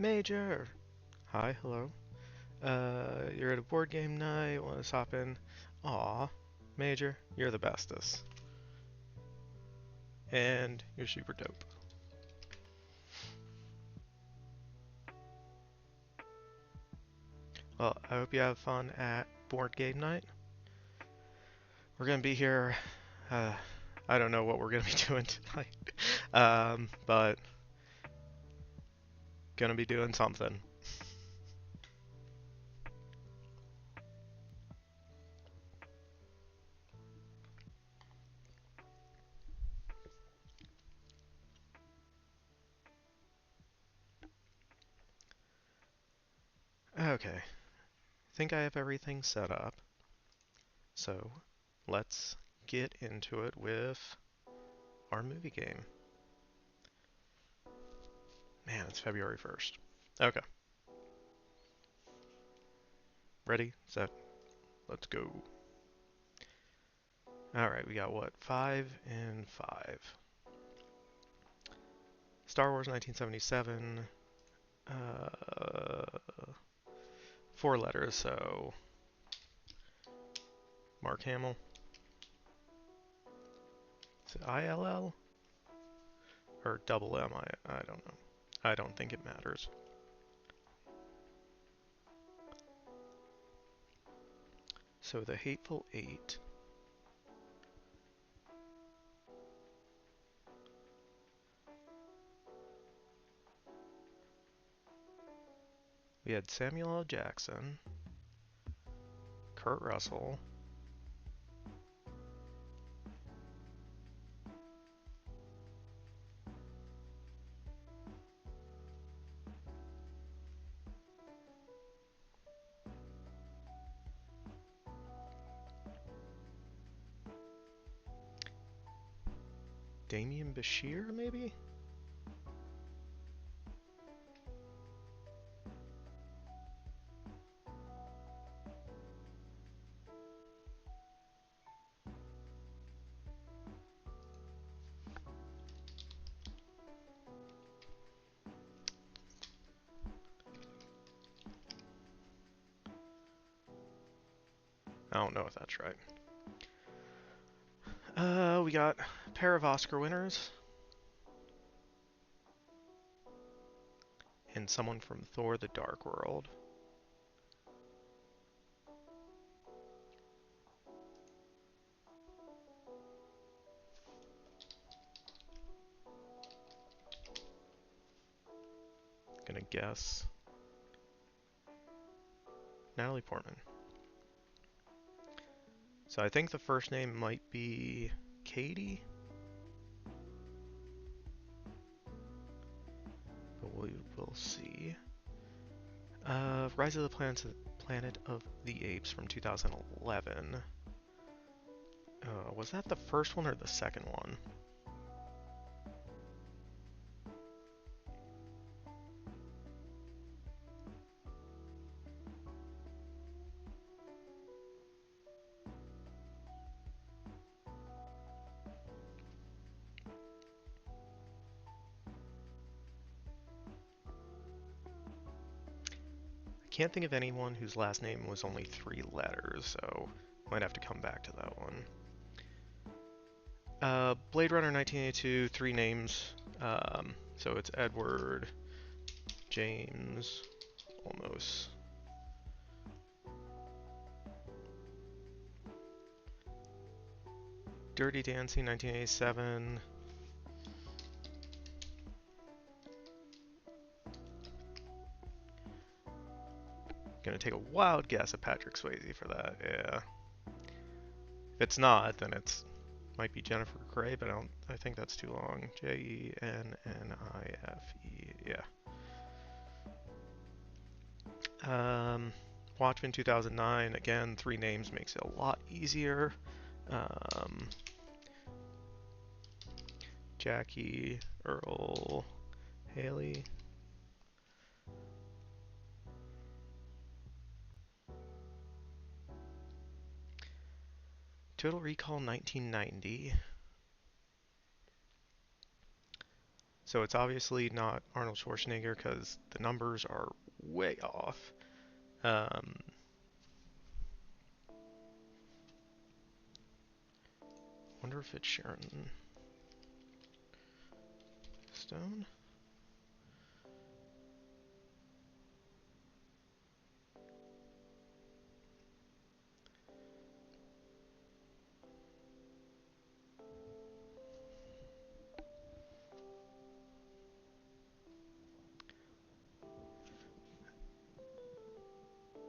Major! Hi, hello. You're at a board game night, want to hop in? Aw, Major, you're the bestest. And you're super dope. Well, I hope you have fun at board game night. We're gonna be here, uh, I don't know what we're gonna be doing tonight. But gonna be doing something. Okay, I think I have everything set up. So, let's get into it with our movie game. Man, it's February 1st. Okay. Ready, set, let's go. Alright, we got what? 5 and 5. Star Wars 1977. Uh, 4 letters, so Mark Hamill. Is it ILL? Or double M? I don't know. I don't think it matters. So the Hateful Eight. We had Samuel L. Jackson, Kurt Russell, Damian Bashir, maybe? I don't know if that's right. We got a pair of Oscar winners. And someone from Thor the Dark World. Gonna guess Natalie Portman. So I think the first name might be Katie, but we will see. Rise of the Planet of the Apes from 2011. Was that the first one or the second one? I can't think of anyone whose last name was only 3 letters, so might have to come back to that one. Blade Runner 1982, 3 names. So it's Edward, James, almost. Dirty Dancing 1987. Gonna take a wild guess at Patrick Swayze for that, yeah. If it's not, then it's might be Jennifer Grey, but I think that's too long. Jennife, yeah. Watchmen 2009, again, 3 names makes it a lot easier. Jackie, Earl, Haley. Total Recall 1990. So it's obviously not Arnold Schwarzenegger because the numbers are way off. Wonder if it's Sharon Stone?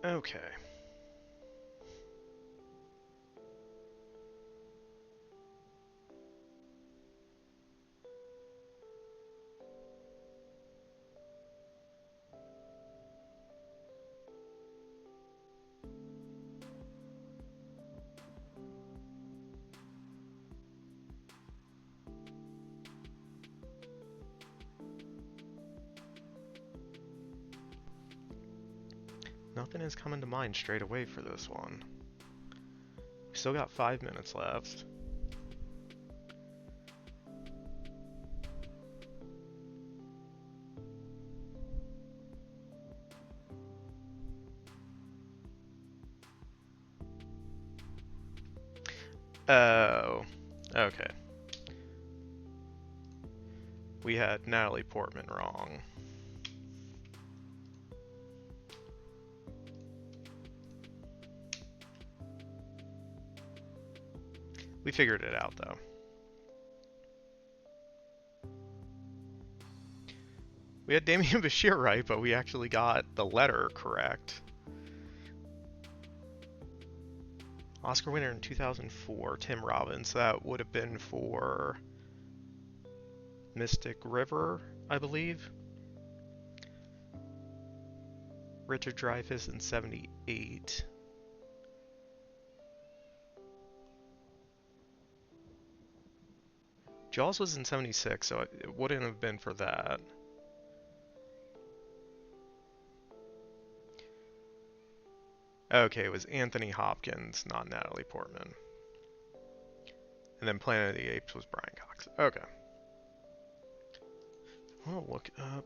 Okay. Nothing is coming to mind straight away for this one. We still got 5 minutes left. Oh, okay. We had Natalie Portman wrong. We figured it out though. We had Damien Bashir right, but we actually got the letter correct. Oscar winner in 2004, Tim Robbins. That would have been for Mystic River, I believe. Richard Dreyfuss in 78. Jaws was in 76, so it wouldn't have been for that. Okay, it was Anthony Hopkins, not Natalie Portman. And then Planet of the Apes was Brian Cox. Okay. I'll look up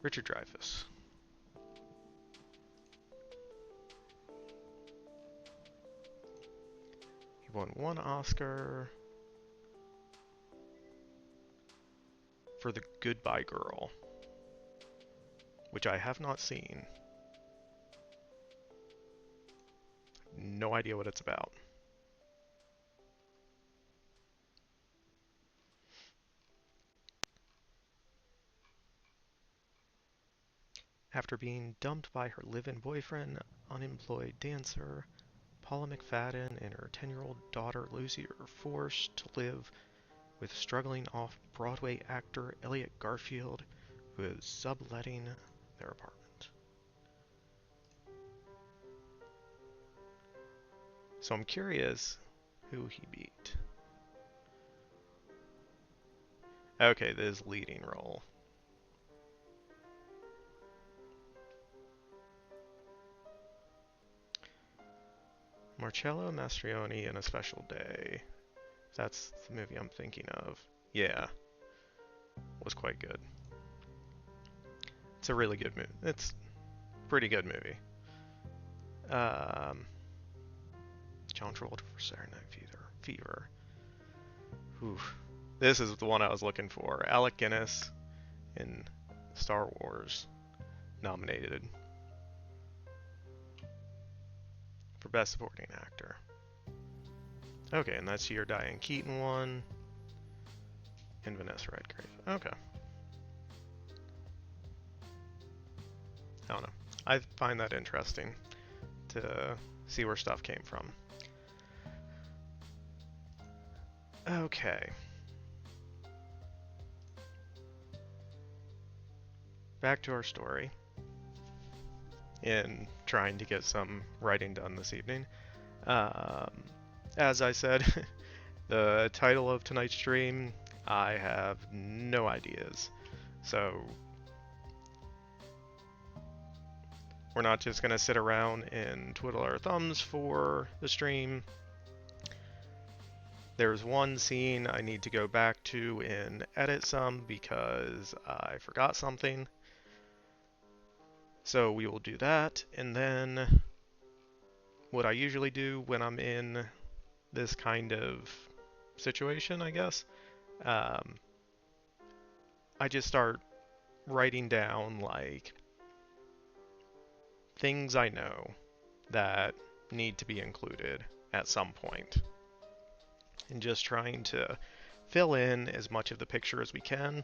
Richard Dreyfuss. He won 1 Oscar for The Goodbye Girl, which I have not seen. No idea what it's about. After being dumped by her live-in boyfriend, unemployed dancer, Paula McFadden and her 10-year-old daughter Lucy are forced to live with struggling off-Broadway actor Elliot Garfield, who is subletting their apartment. So I'm curious who he beat. Okay, this is leading role. Marcello Mastroianni in A Special Day. That's the movie I'm thinking of. Yeah. Was quite good. It's a really good movie. It's a pretty good movie. John Travolta for Saturday Night Fever. Oof. This is the one I was looking for. Alec Guinness in Star Wars nominated for Best Supporting Actor. Okay, and that's your Diane Keaton one. And Vanessa Redgrave. Okay. I don't know. I find that interesting to see where stuff came from. Okay. Back to our story. In trying to get some writing done this evening. As I said, the title of tonight's stream, I have no ideas. So we're not just going to sit around and twiddle our thumbs for the stream. There's one scene I need to go back to and edit some because I forgot something. So we will do that, and then what I usually do when I'm in this kind of situation, I guess, um, I just start writing down like things I know that need to be included at some point, and just trying to fill in as much of the picture as we can,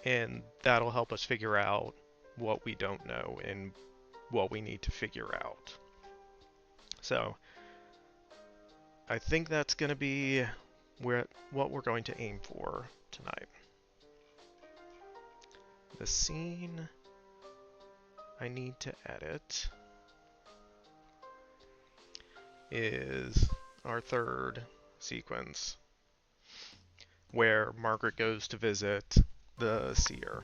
and that'll help us figure out what we don't know and what we need to figure out. So I think that's going to be what we're going to aim for tonight. The scene I need to edit is our third sequence, where Margaret goes to visit the seer.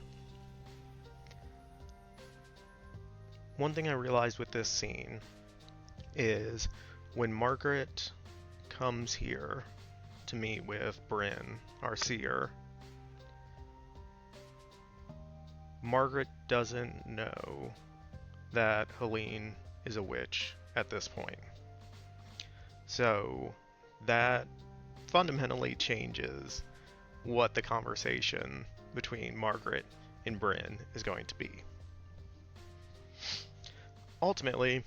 One thing I realized with this scene is when Margaret comes here to meet with Bryn, our seer, Margaret doesn't know that Helene is a witch at this point. So that fundamentally changes what the conversation between Margaret and Bryn is going to be. Ultimately,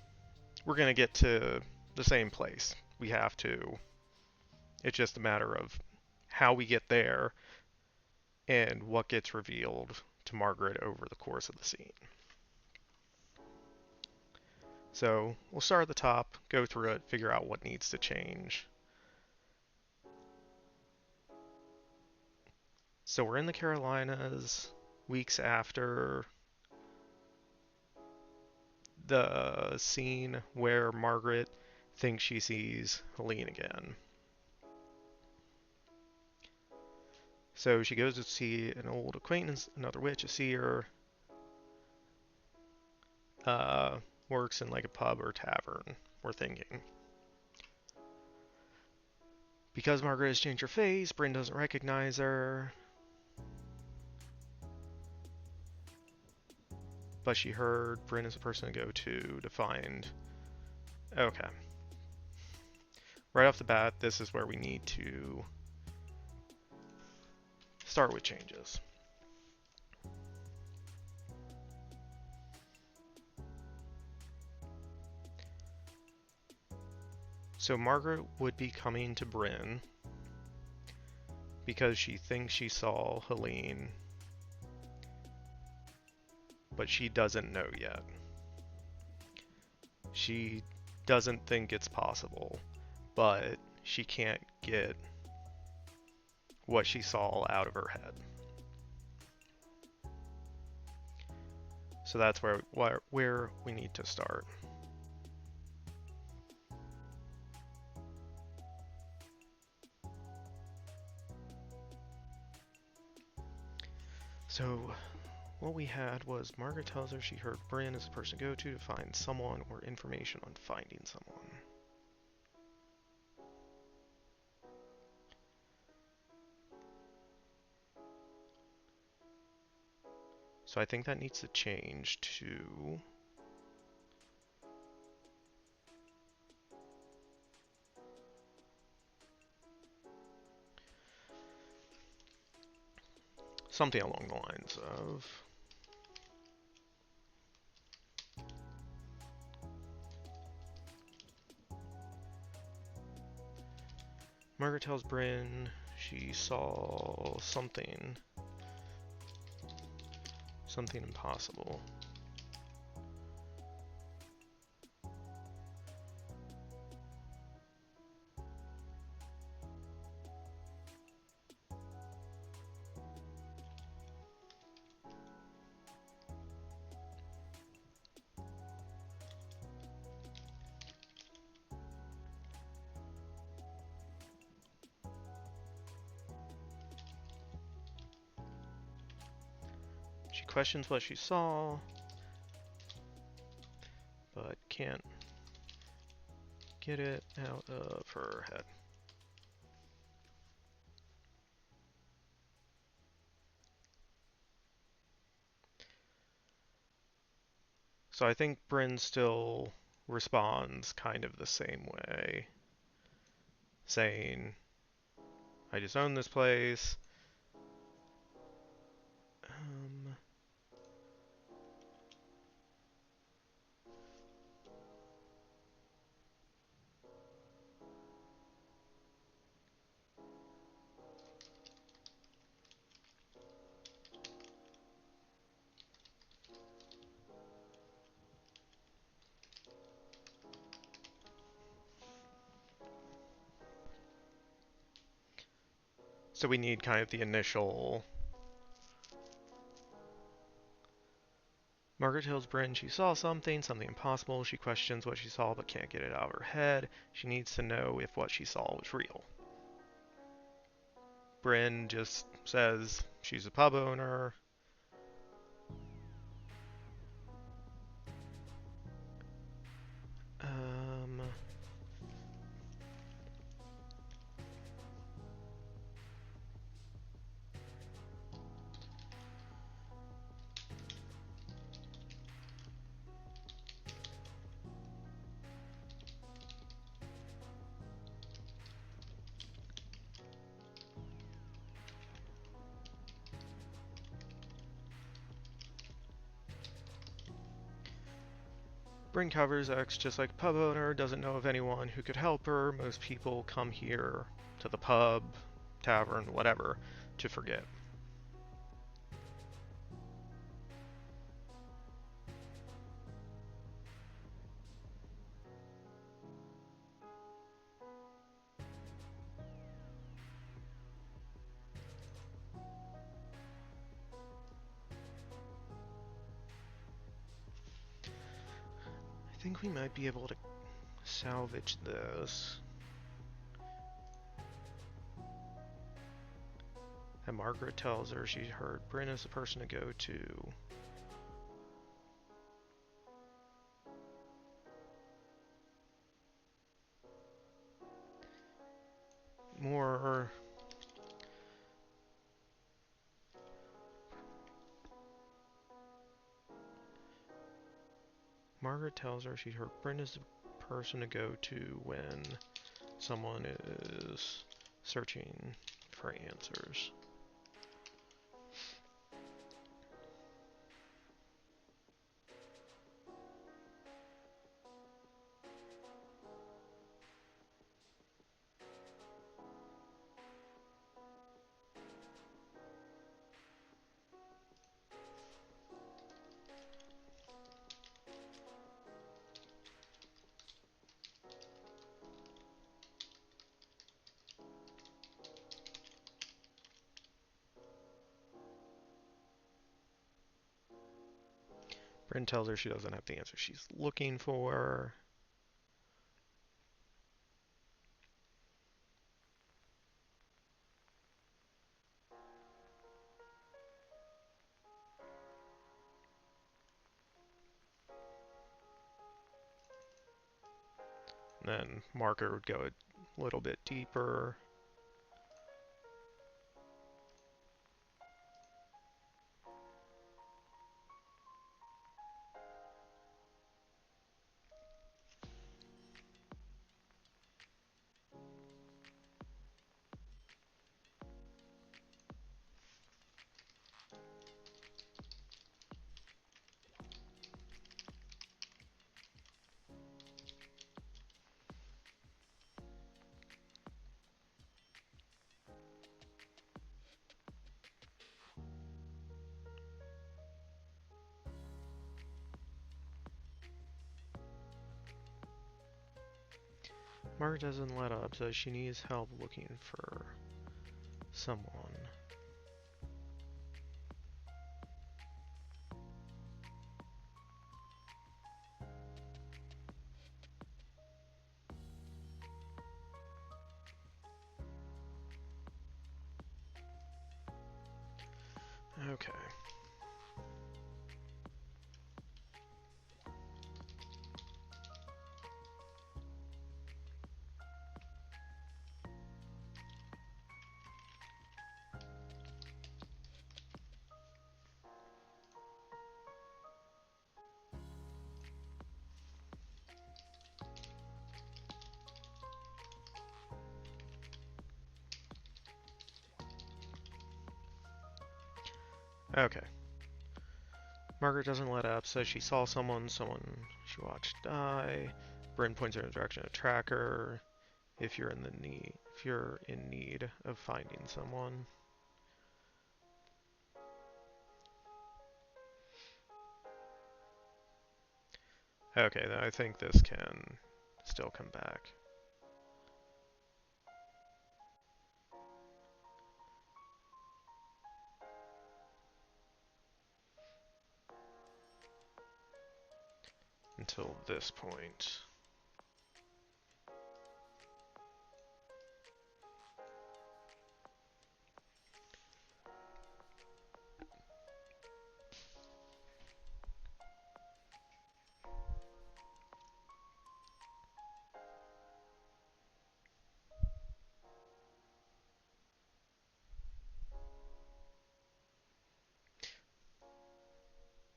we're going to get to the same place. We have to. It's just a matter of how we get there and what gets revealed to Margaret over the course of the scene. So we'll start at the top, go through it, figure out what needs to change. So we're in the Carolinas, weeks after the scene where Margaret thinks she sees Helene again. So she goes to see an old acquaintance, another witch, a seer, works in like a pub or tavern, we're thinking. Because Margaret has changed her face, Bryn doesn't recognize her. But she heard Bryn is the person to go to find... Okay. Right off the bat, this is where we need to start with changes. So Margaret would be coming to Bryn because she thinks she saw Helene, but she doesn't know yet. She doesn't think it's possible, but she can't get what she saw out of her head. So that's where we need to start. So what we had was Margaret tells her she heard Bryn is the person to go to find someone or information on finding someone. So I think that needs to change to something along the lines of Margaret tells Bryn she saw something impossible. She questions what she saw, but can't get it out of her head. So I think Bryn still responds kind of the same way, saying, I just own this place. Um, so we need kind of the initial. Margaret tells Bryn she saw something impossible. She questions what she saw but can't get it out of her head. She needs to know if what she saw was real. Bryn just says she's a pub owner. Um, Bryn covers X just like pub owner, doesn't know of anyone who could help her. Most people come here to the pub, tavern, whatever, to forget. I think we might be able to salvage this. And Margaret tells her she heard Bryn is the person to go to. More. Margaret tells her she heard Bryn is the person to go to when someone is searching for answers. Bryn tells her she doesn't have the answer she's looking for. Then Margaret would go a little bit deeper. Margaret doesn't let up, says she needs help looking for someone. Okay. Okay. Margaret doesn't let up, says she saw someone she watched die. Bryn points her in the direction of tracker. If you're in need of finding someone. Okay, then I think this can still come back. Until this point.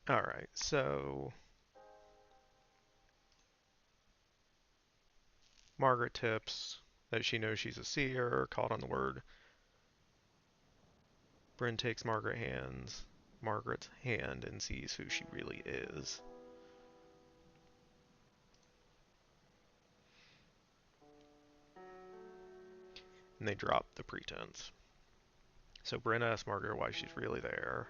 Alright, so Margaret tips that she knows she's a seer, caught on the word. Bryn takes Margaret's hand and sees who she really is. And they drop the pretense. So Bryn asks Margaret why she's really there.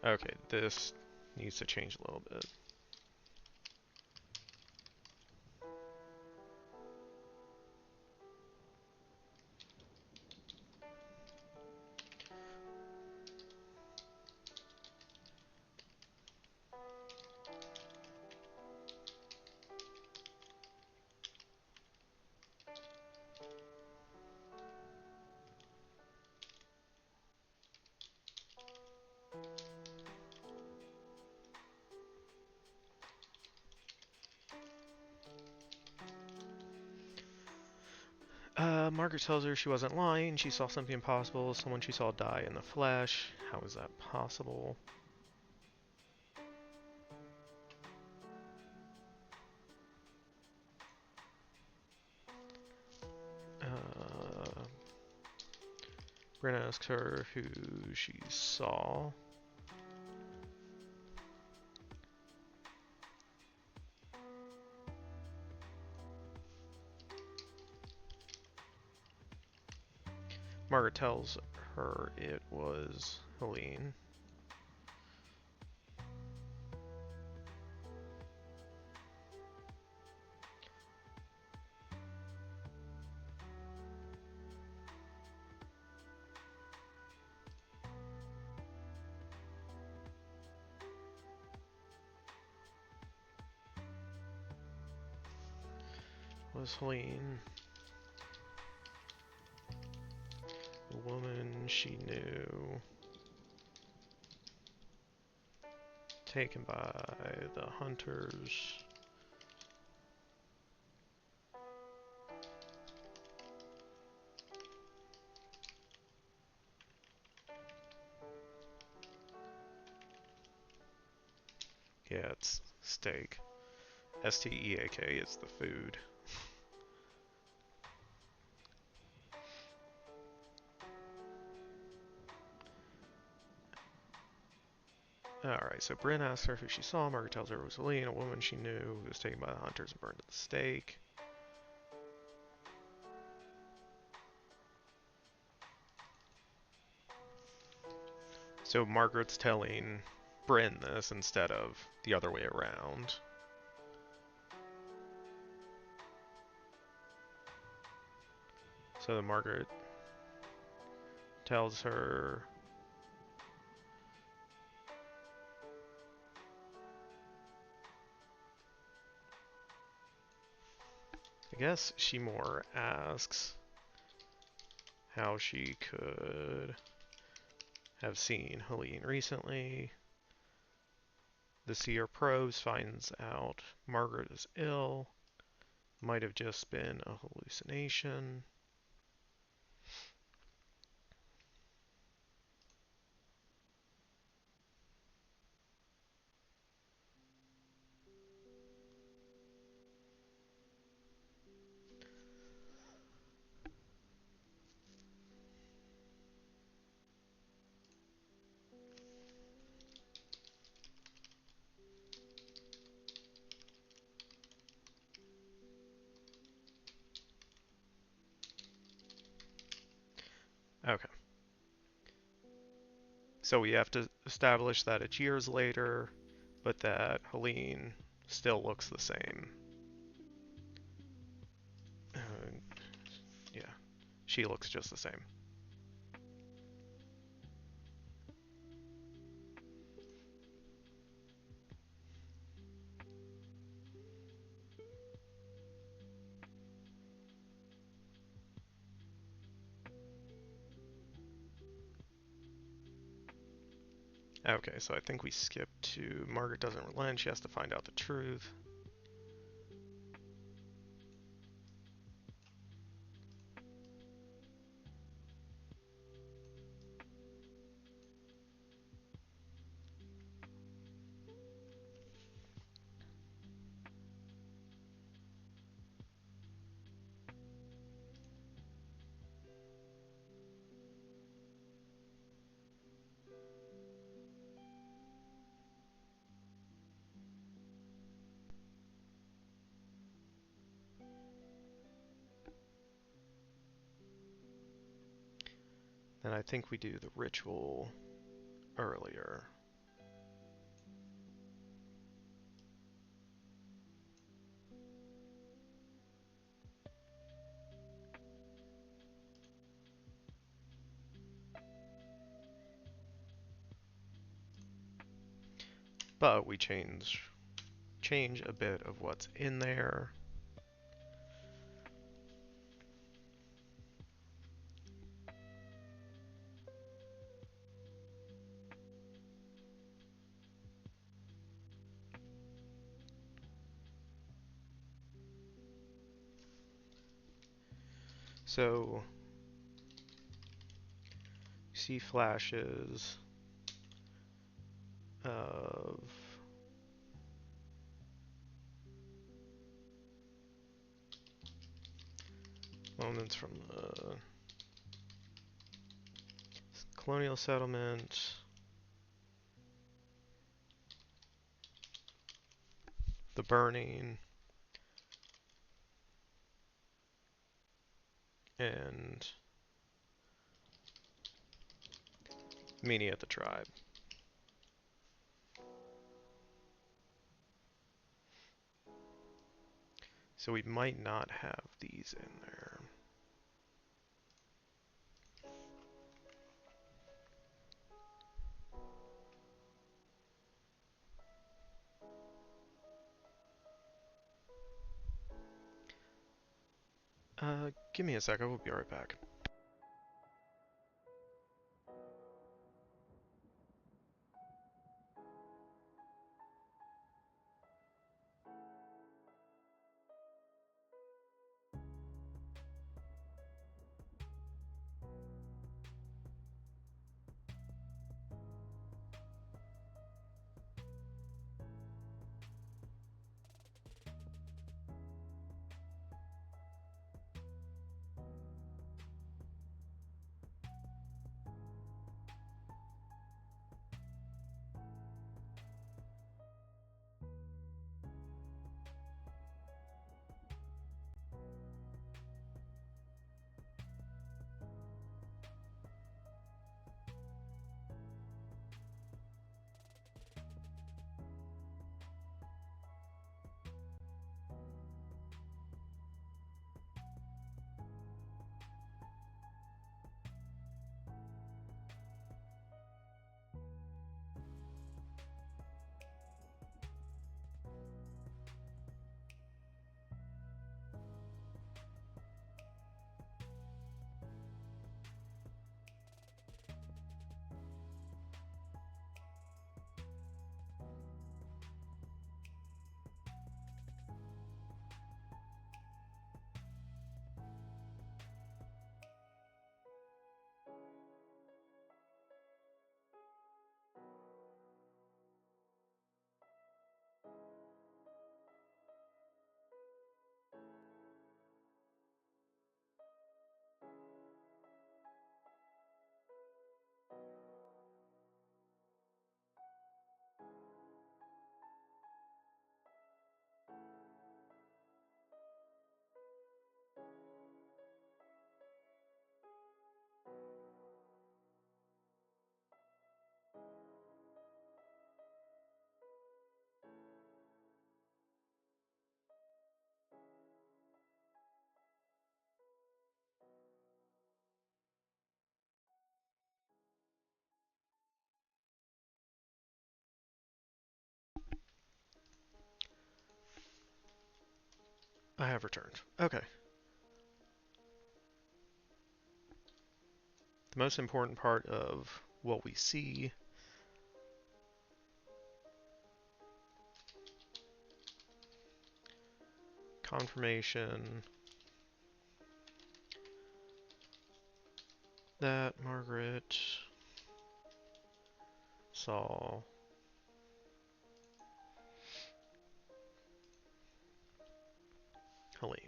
Okay, this needs to change a little bit. Margaret tells her she wasn't lying. She saw something impossible, someone she saw die in the flesh. How is that possible? Uh, Bryn asks her who she saw. Margaret tells her it was Helene. Was Helene the woman she knew, taken by the hunters? Yeah, it's steak. S-T-E-A-K is the food. Alright, so Bryn asks her who she saw. Margaret tells her it was Helene, a woman she knew who was taken by the hunters and burned at the stake. So Margaret's telling Bryn this instead of the other way around. So Margaret tells her I guess she more asks how she could have seen Helene recently. The seer probes, finds out Margaret is ill. Might have just been a hallucination. So we have to establish that it's years later, but that Helene still looks the same. Yeah, she looks just the same. Okay, so I think we skipped to Margaret doesn't relent, she has to find out the truth. Then I think we do the ritual earlier. But we change a bit of what's in there. So you see flashes of moments from the colonial settlement, the burning, and meeting at the tribe. So we might not have these in there. Give me a sec, I will be right back. I have returned. Okay. The most important part of what we see confirmation that Margaret saw Helene.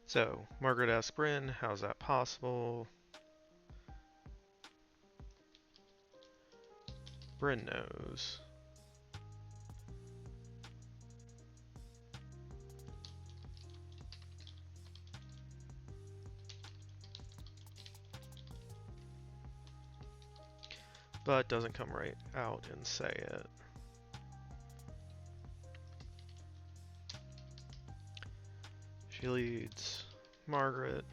So, Margaret asks Bryn, how's that possible? Bryn knows. But doesn't come right out and say it. She leads Margaret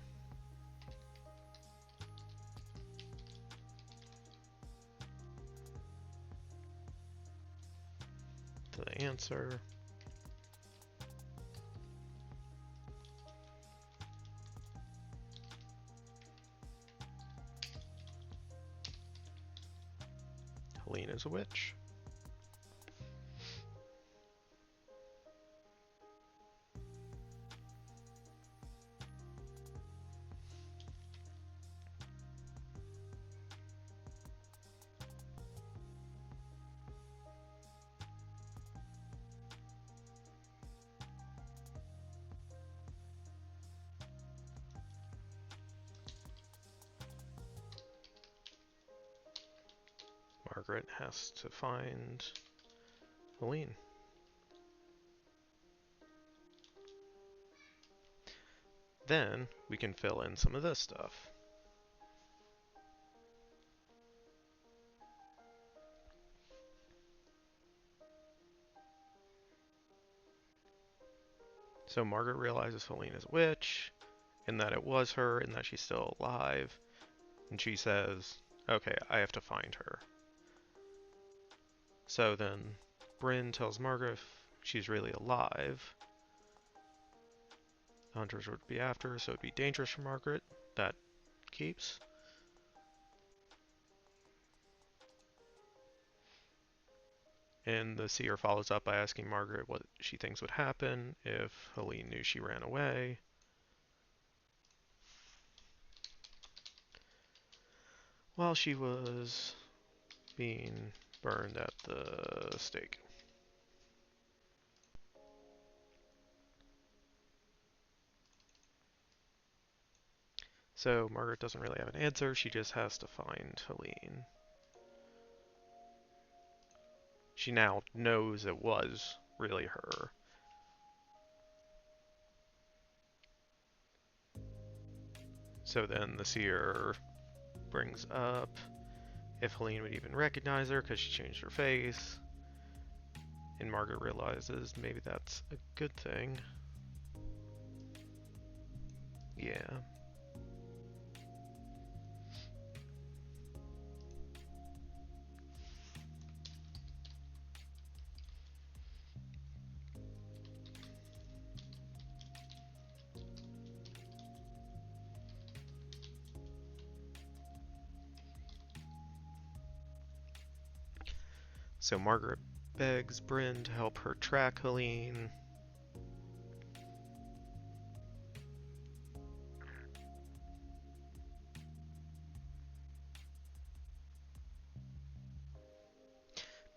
to the answer. Helene is a witch. Margaret has to find Helene. Then we can fill in some of this stuff. So Margaret realizes Helene is a witch, and that it was her, and that she's still alive. And she says, okay, I have to find her. So then Bryn tells Margaret if she's really alive, the hunters would be after her, so it'd be dangerous for Margaret. That keeps. And the seer follows up by asking Margaret what she thinks would happen if Helene knew she ran away. While she was being burned at the stake. So Margaret doesn't really have an answer, she just has to find Helene. She now knows it was really her. So then the seer brings up if Helene would even recognize her because she changed her face. And Margaret realizes maybe that's a good thing. Yeah. So Margaret begs Bryn to help her track Helene.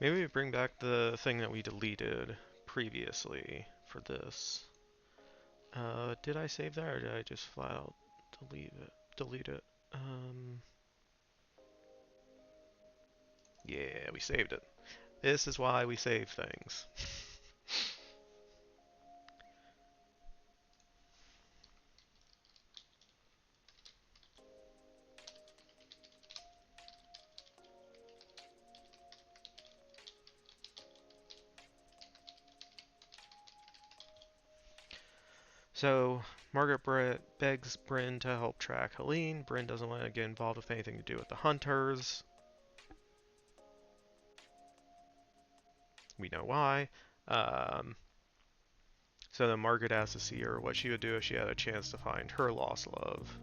Maybe we bring back the thing that we deleted previously for this. Did I save that or did I just flat out delete it? Yeah, we saved it. This is why we save things. So Margaret begs Bryn to help track Helene. Bryn doesn't want to get involved with anything to do with the hunters. We know why. Um, so then Margaret asks to see her what she would do if she had a chance to find her lost love.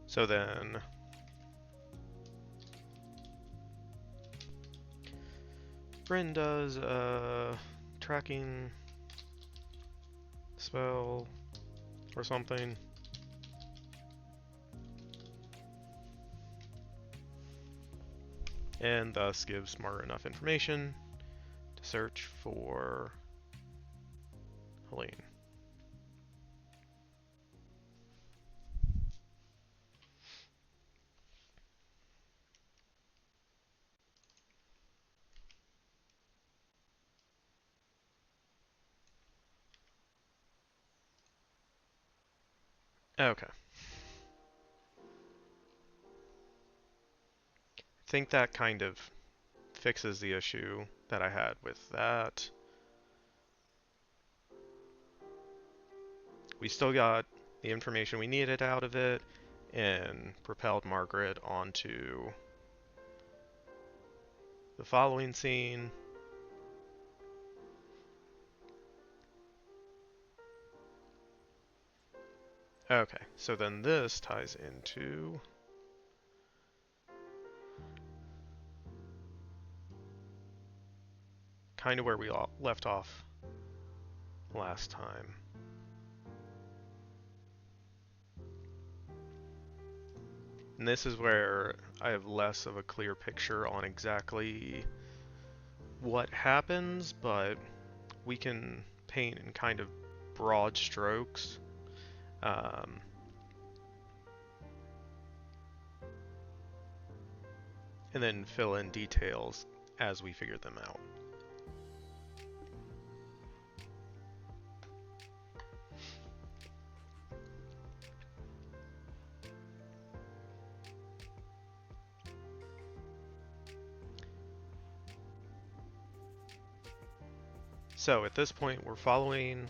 So then Bryn does a tracking spell or something. And thus gives Margaret enough information to search for Helene. Okay. I think that kind of fixes the issue that I had with that. We still got the information we needed out of it and propelled Margaret onto the following scene. Okay, so then this ties into kind of where we left off last time. And this is where I have less of a clear picture on exactly what happens, but we can paint in kind of broad strokes. And then fill in details as we figure them out. So at this point, we're following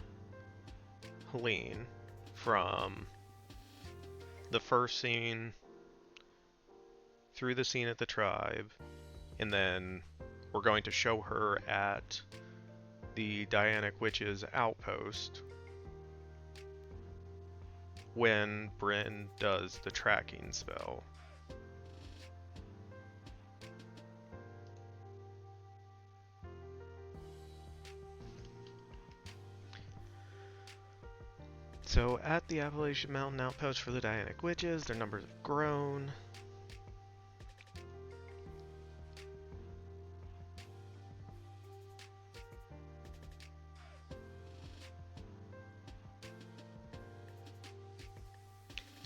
Helene from the first scene through the scene at the tribe, and then we're going to show her at the Dianic Witch's outpost when Bryn does the tracking spell. So at the Appalachian Mountain outpost for the Dianic Witches, their numbers have grown.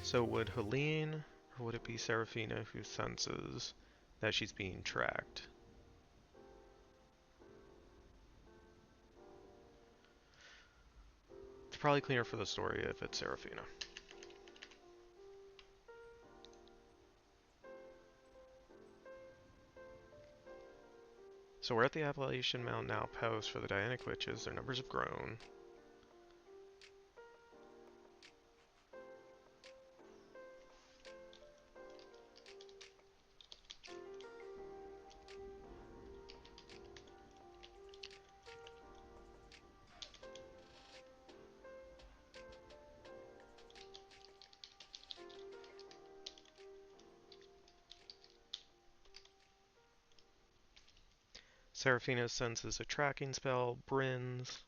So would Helene, or would it be Seraphina who senses that she's being tracked? It's probably cleaner for the story if it's Seraphina. So we're at the Appalachian Mountain outpost for the Dianic Witches. Their numbers have grown. Seraphina senses a tracking spell. Bryn's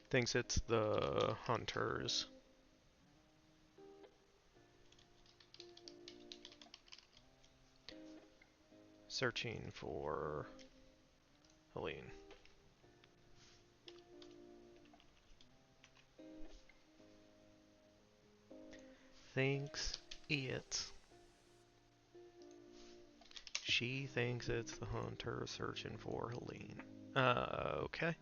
thinks it's the hunters. Searching for Helene. Thinks she thinks it's the hunter searching for Helene. Okay.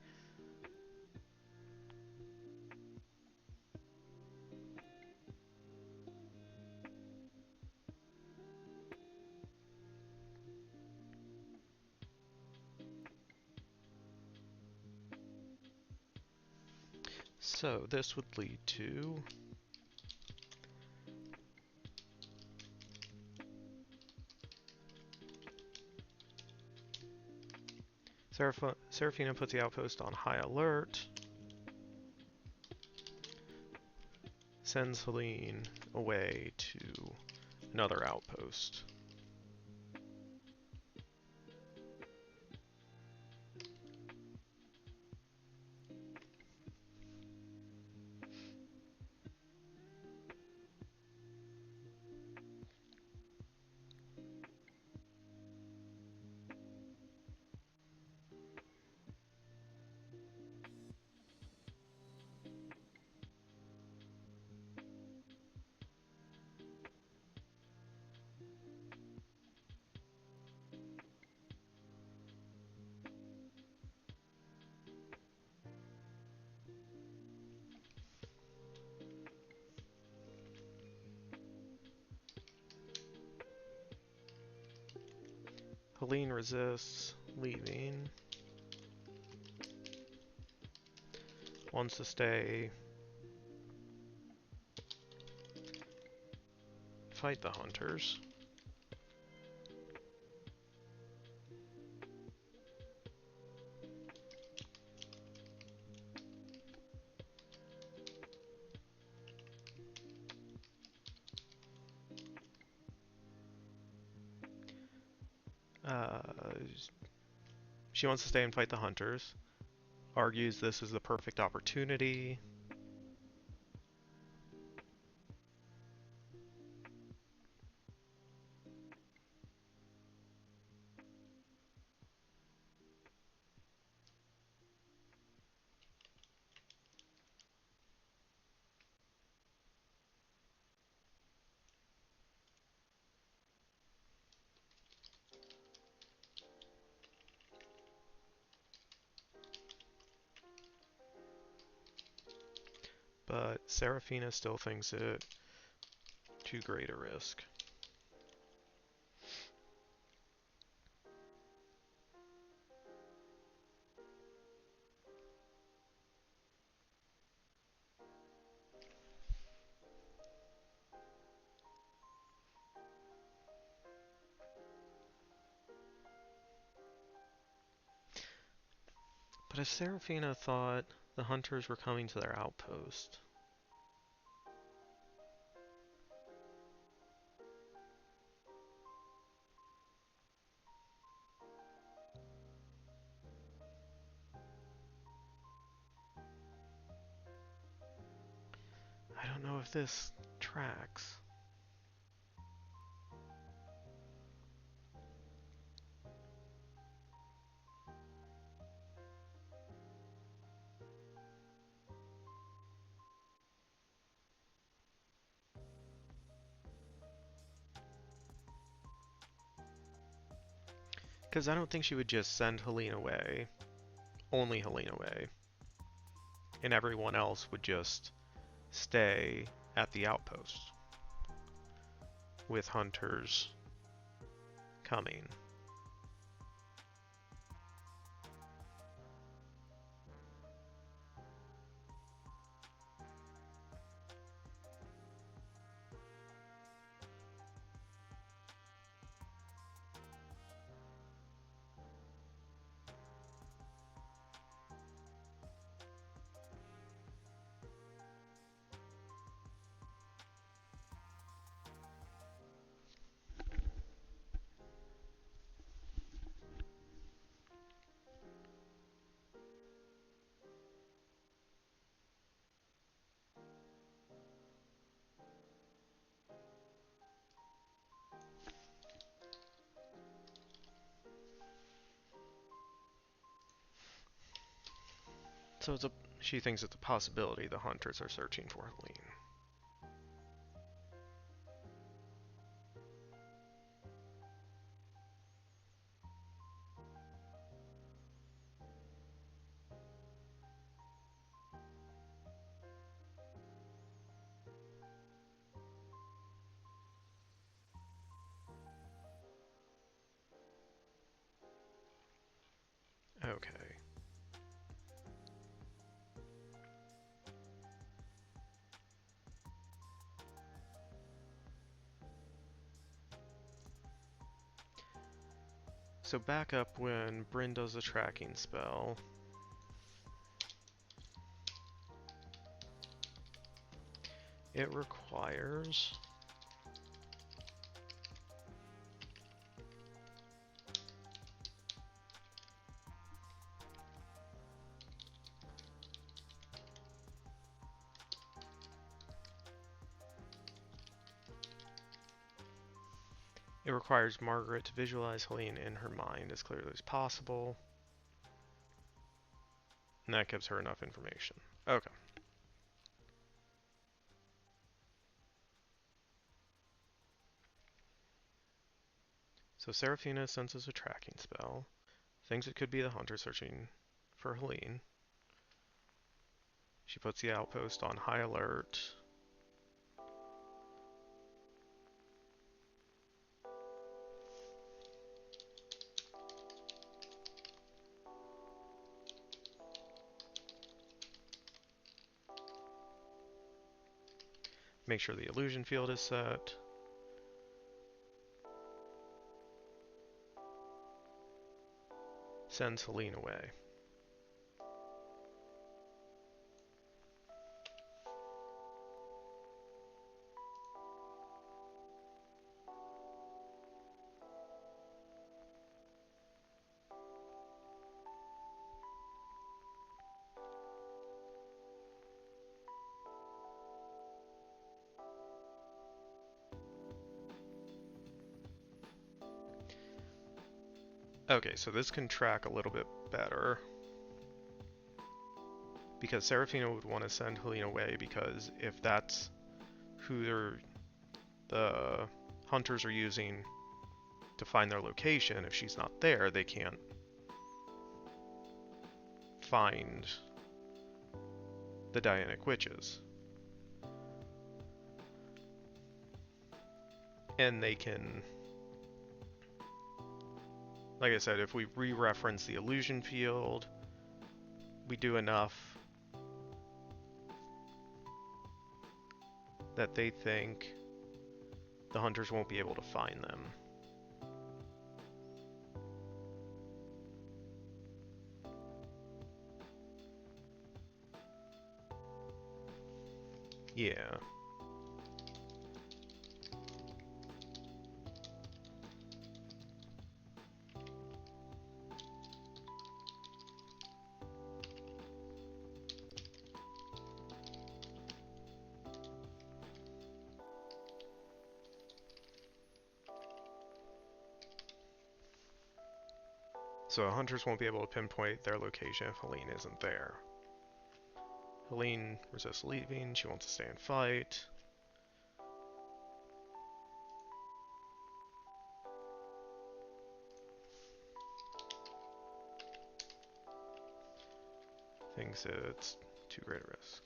So this would lead to Seraphina puts the outpost on high alert, sends Helene away to another outpost. Helene resists leaving, wants to stay, fight the hunters. Uh, she wants to stay and fight the hunters, argues this is the perfect opportunity. But Seraphina still thinks it too great a risk. But if Seraphina thought the hunters were coming to their outpost, I don't know if this tracks. Because I don't think she would just send Helene away, only Helene away, and everyone else would just stay at the outpost with hunters coming. So she thinks it's a possibility the hunters are searching for Helene. Okay. So back up when Bryn does a tracking spell. It requires Margaret to visualize Helene in her mind as clearly as possible. And that gives her enough information. Okay. So Seraphina senses a tracking spell. Thinks it could be the hunter searching for Helene. She puts the outpost on high alert. Make sure the illusion field is set. Sends Helene away. Okay, so this can track a little bit better. Because Seraphina would want to send Helene away because if that's who the hunters are using to find their location, if she's not there, they can't find the Dianic witches. And they can, like I said, if we re-reference the illusion field, we do enough that they think the hunters won't be able to find them. Yeah. So hunters won't be able to pinpoint their location if Helene isn't there. Helene resists leaving. She wants to stay and fight. Thinks it's too great a risk.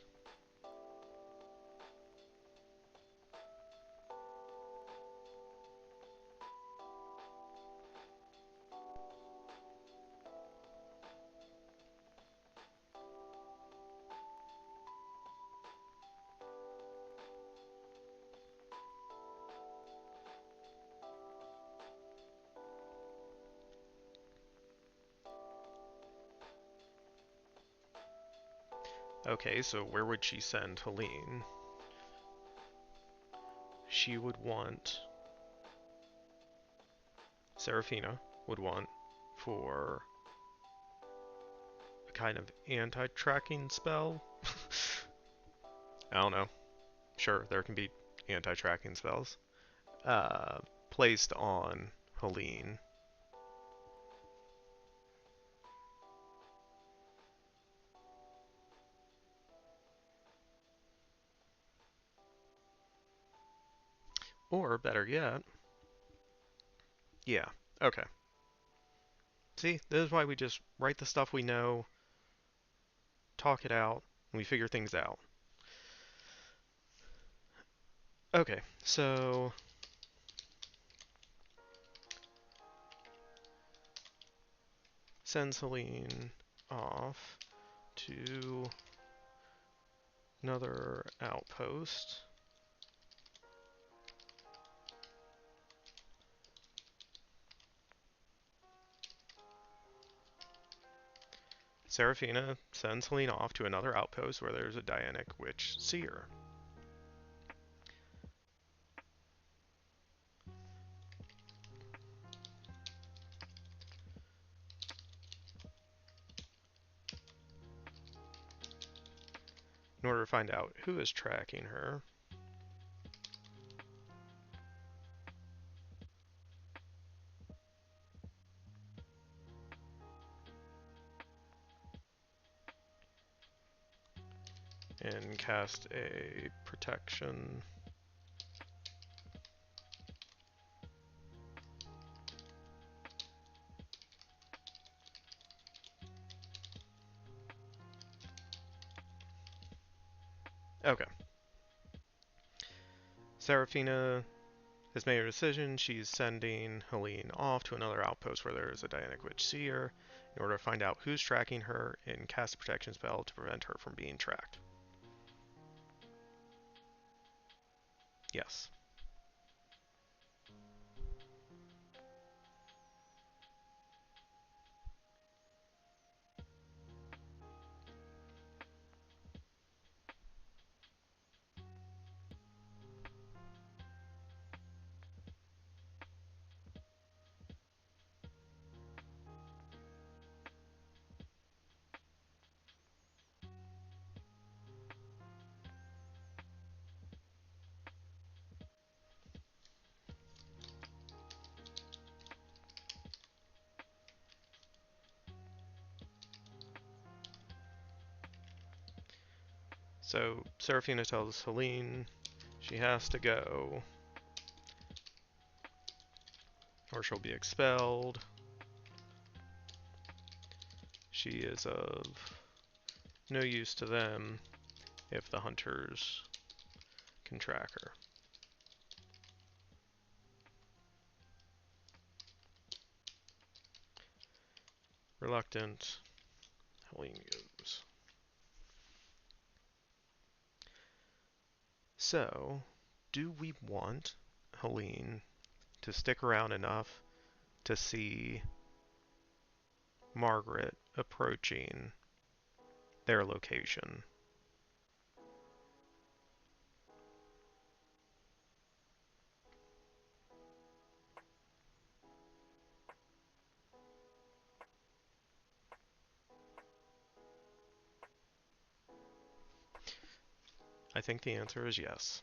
Okay, so where would she send Helene? She would want... Seraphina would want for a kind of anti-tracking spell. I don't know. Sure, there can be anti-tracking spells. Placed on Helene. Or, better yet... Yeah, okay. See, this is why we just write the stuff we know, talk it out, and we figure things out. Okay, so... Sends Helene off to another outpost. Seraphina sends Helene off to another outpost where there's a Dianic witch seer. In order to find out who is tracking her, and cast a protection. Okay. Seraphina has made her decision. She's sending Helene off to another outpost where there is a Dianic Witch Seer in order to find out who's tracking her and cast a protection spell to prevent her from being tracked. Yes. So Seraphina tells Helene she has to go or she'll be expelled. She is of no use to them if the hunters can track her. Reluctant, Helene goes. So, do we want Helene to stick around enough to see Margaret approaching their location? I think the answer is yes.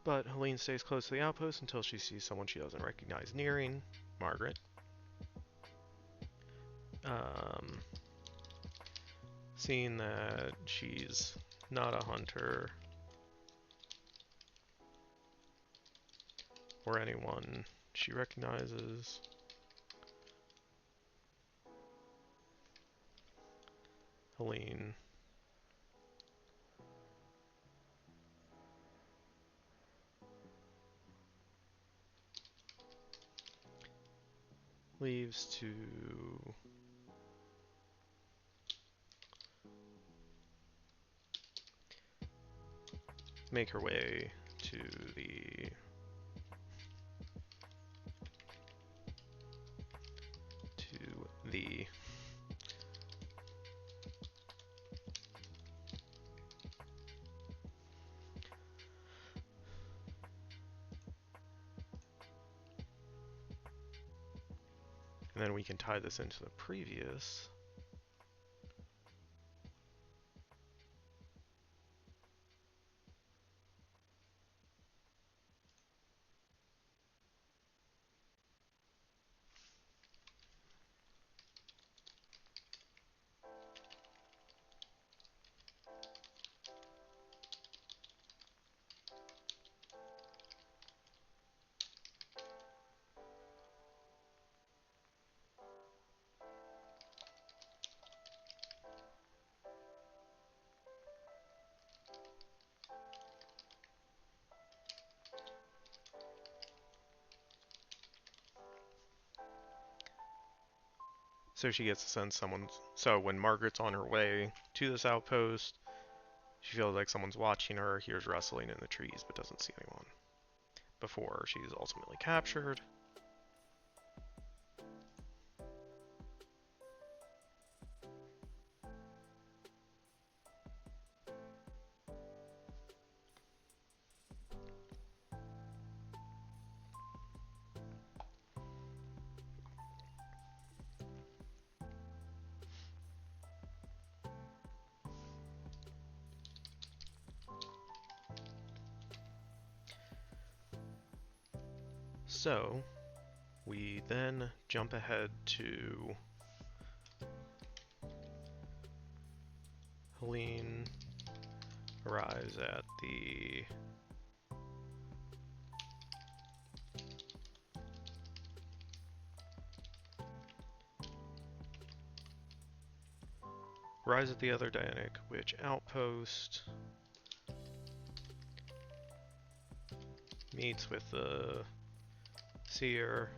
But Helene stays close to the outpost until she sees someone she doesn't recognize nearing, Margaret. Seeing that she's not a hunter or anyone she recognizes, Helene leaves to make her way to the and then we can tie this into the previous. So she gets a sense someone's. So when Margaret's on her way to this outpost, she feels like someone's watching her, hears rustling in the trees, but doesn't see anyone. Before she's ultimately captured. So, we then jump ahead to Helene arrives at the other Dianic Witch outpost, meets with the seer,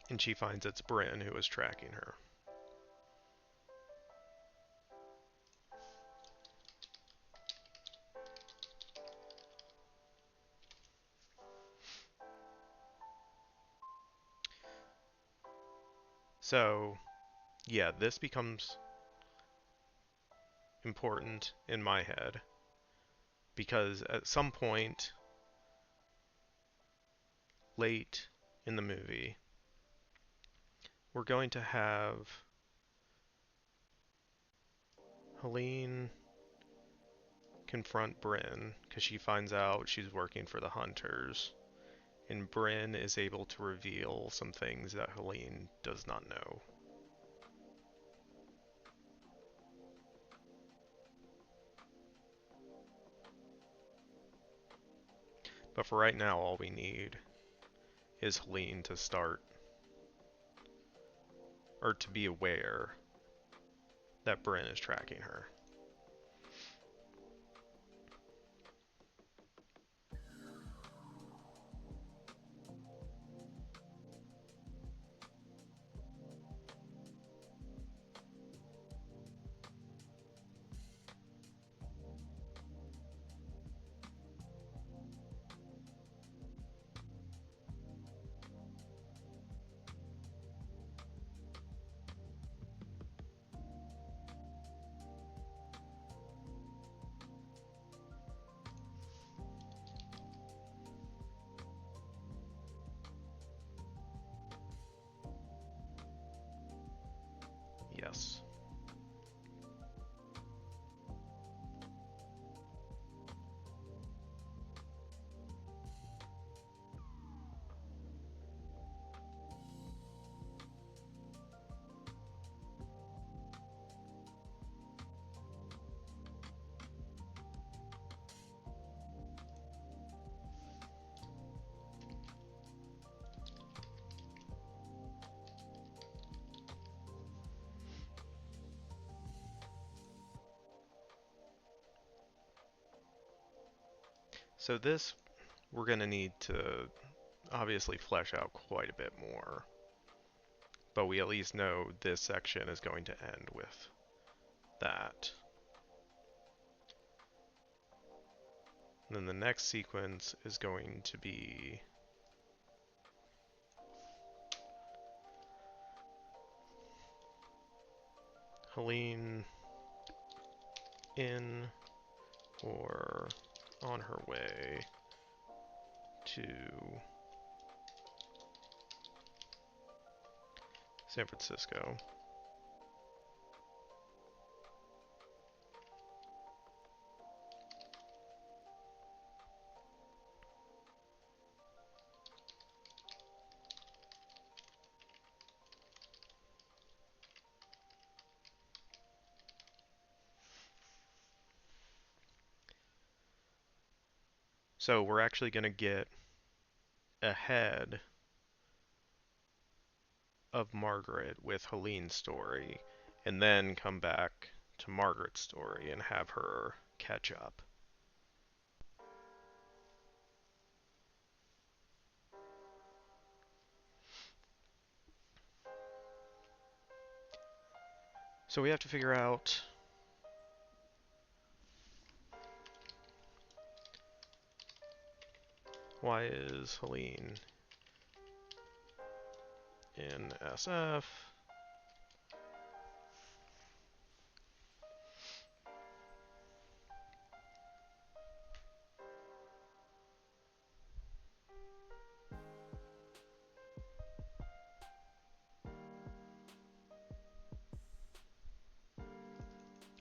and she finds it's Bryn who is tracking her. So, yeah, this becomes important in my head because at some point late in the movie, we're going to have Helene confront Bryn because she finds out she's working for the Hunters, and Bryn is able to reveal some things that Helene does not know. But for right now, all we need is Helene to start, or to be aware that Bryn is tracking her. Yes. So this, we're going to need to obviously flesh out quite a bit more. But we at least know this section is going to end with that. And then the next sequence is going to be Helene in or on her way to San Francisco. So we're actually going to get ahead of Margaret with Helene's story, and then come back to Margaret's story and have her catch up. So we have to figure out why is Helene in SF?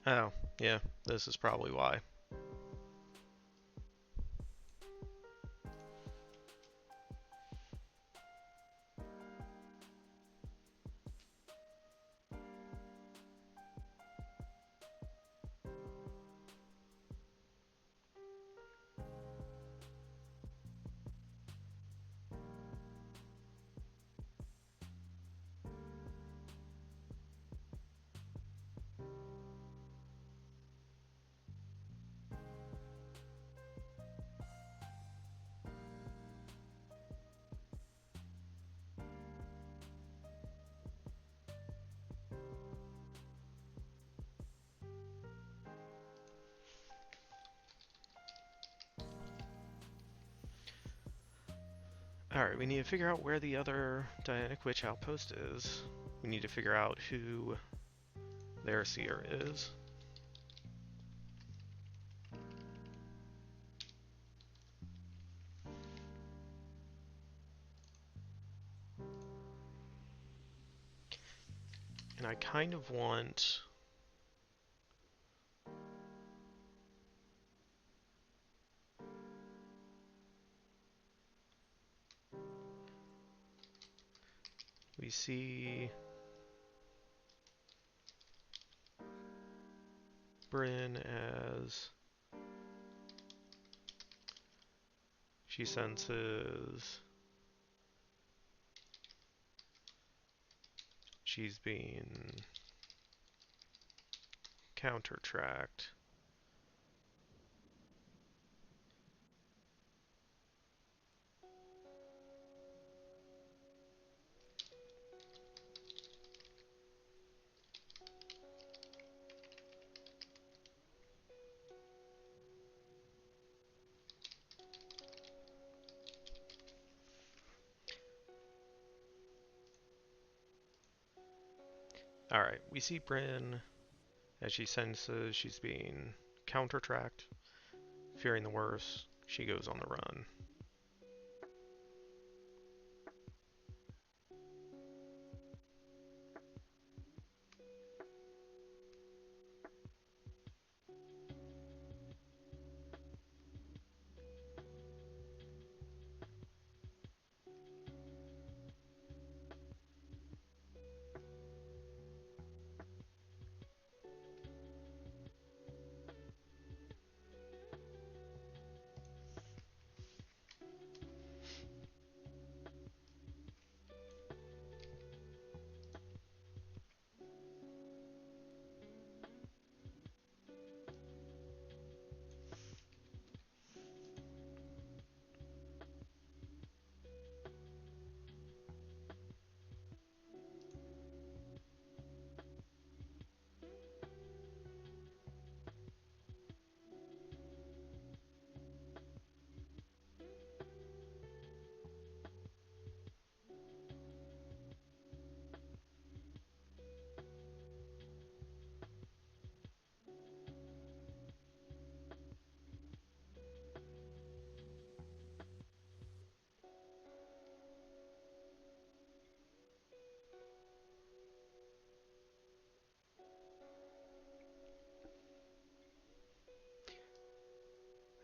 Oh, yeah, this is probably why. Alright, we need to figure out where the other Dianic Witch outpost is. We need to figure out who their seer is. And I kind of want... We see Bryn as she senses she's being counter-tracked. Alright, we see Bryn as she senses she's being counter-tracked. Fearing the worst, she goes on the run.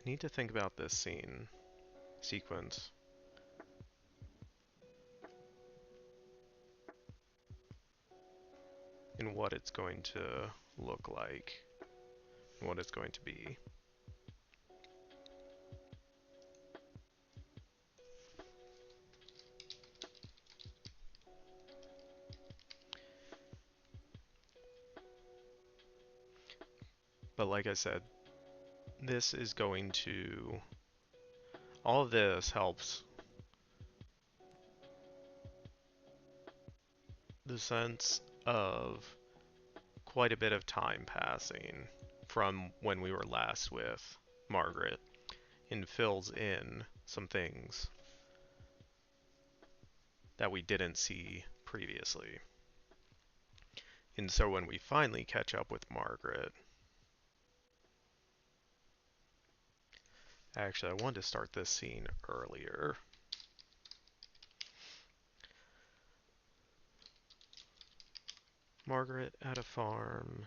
I need to think about this sequence. And what it's going to look like. And what it's going to be. But like I said, this is going to... all of this helps the sense of quite a bit of time passing from when we were last with Margaret, and fills in some things that we didn't see previously. And so when we finally catch up with Margaret, actually I wanted to start this scene earlier. Margaret at a farm.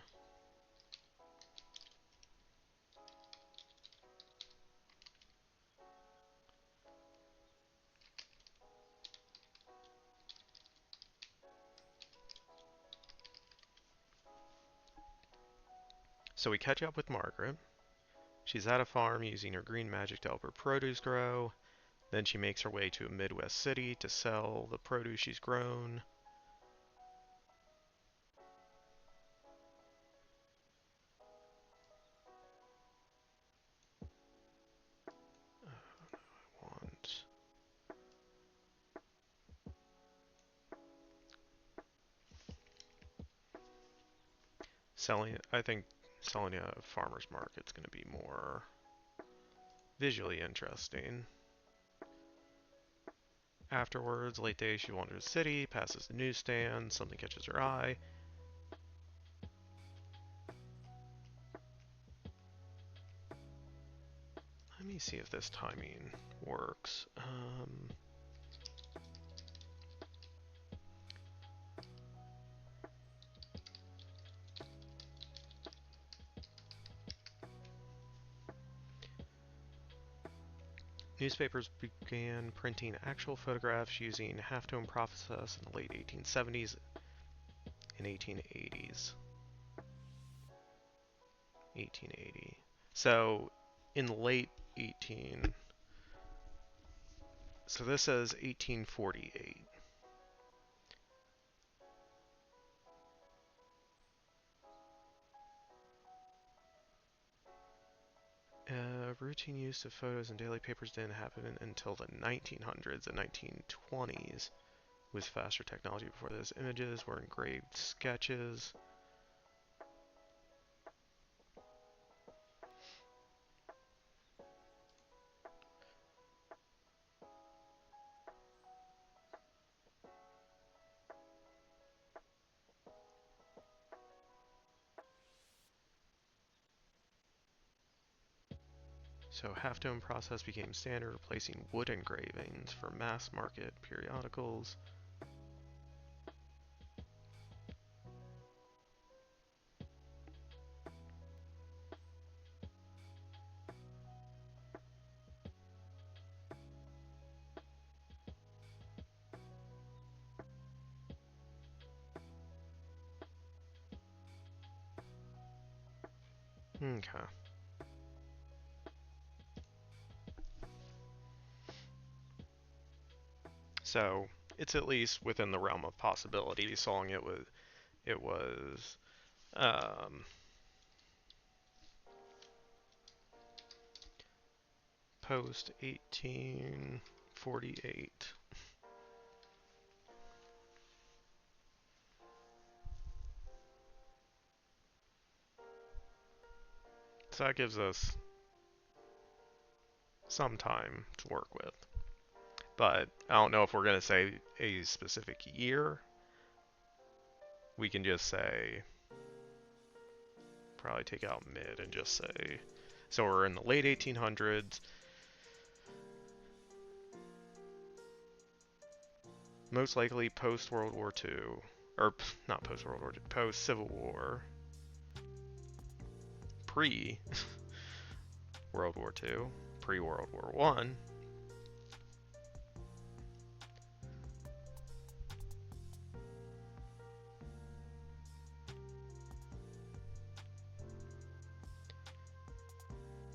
So we catch up with Margaret. She's at a farm using her green magic to help her produce grow. Then she makes her way to a Midwest city to sell the produce she's grown. I want... I think selling a farmer's market's going to be more visually interesting. Afterwards, late day, she wanders the city, passes the newsstand, something catches her eye. Let me see if this timing works. Newspapers began printing actual photographs using halftone process in the late 1870s and 1880s. 1880. So, in late 18... So this says 1848. Routine use of photos in daily papers didn't happen until the 1900s and 1920s. With faster technology before this, images were engraved sketches. So halftone process became standard, replacing wood engravings for mass market periodicals. Okay. So it's at least within the realm of possibility. Song it was post 1848. So that gives us some time to work with. But I don't know if we're going to say a specific year. We can just say, probably take out mid and just say, so we're in the late 1800s. Most likely post-World War II, or not post-World War II, post-Civil War, pre-World War II, pre-World War I.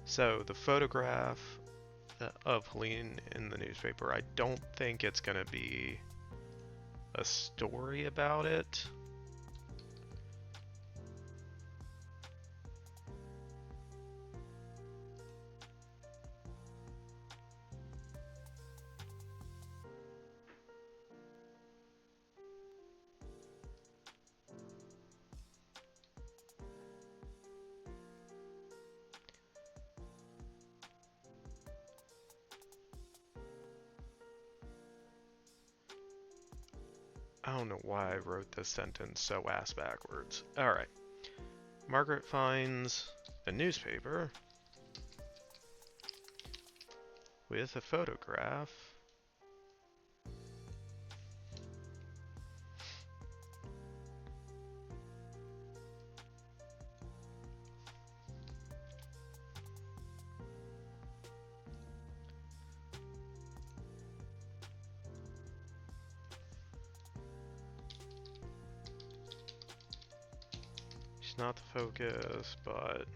So the photograph of Helene in the newspaper, I don't think it's going to be a story about it. I don't know why I wrote this sentence so ass backwards. Alright. Margaret finds a newspaper with a photograph She's not the focus, but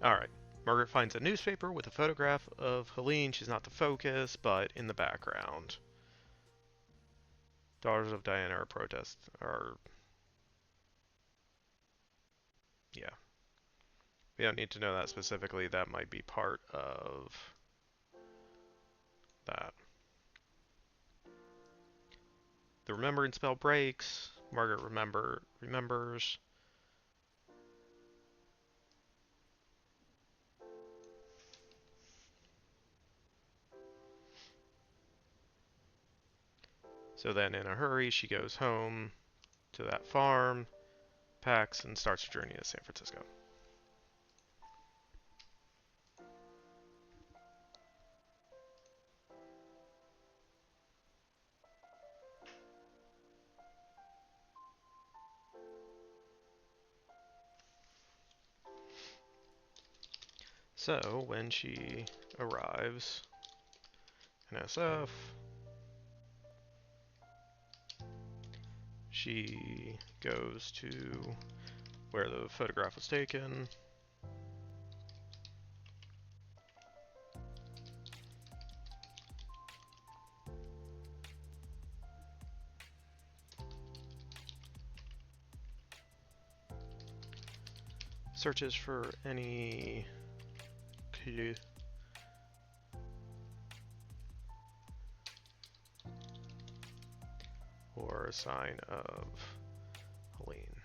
alright. Margaret finds a newspaper with a photograph of Helene. She's not the focus, but in the background. Daughters of Diana are protest yeah. We don't need to know that specifically. That might be part of that. The remembrance spell breaks. Margaret remembers. So then in a hurry, she goes home to that farm, packs, and starts her journey to San Francisco. So when she arrives in SF, she goes to where the photograph was taken. Searches for any clue or a sign of Helene.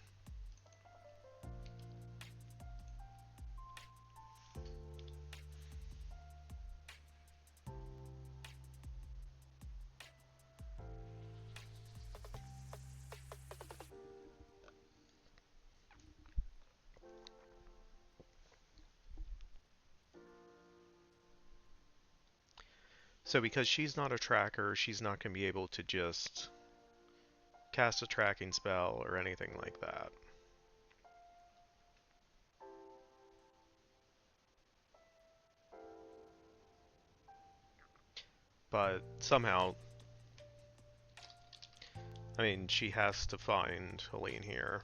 So because she's not a tracker, she's not going to be able to just cast a tracking spell or anything like that. But somehow, I mean, she has to find Helene here.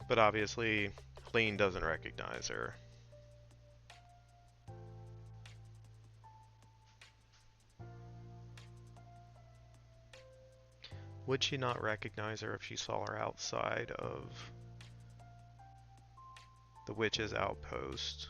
But obviously, Helene doesn't recognize her. Would she not recognize her if she saw her outside of the witch's outpost?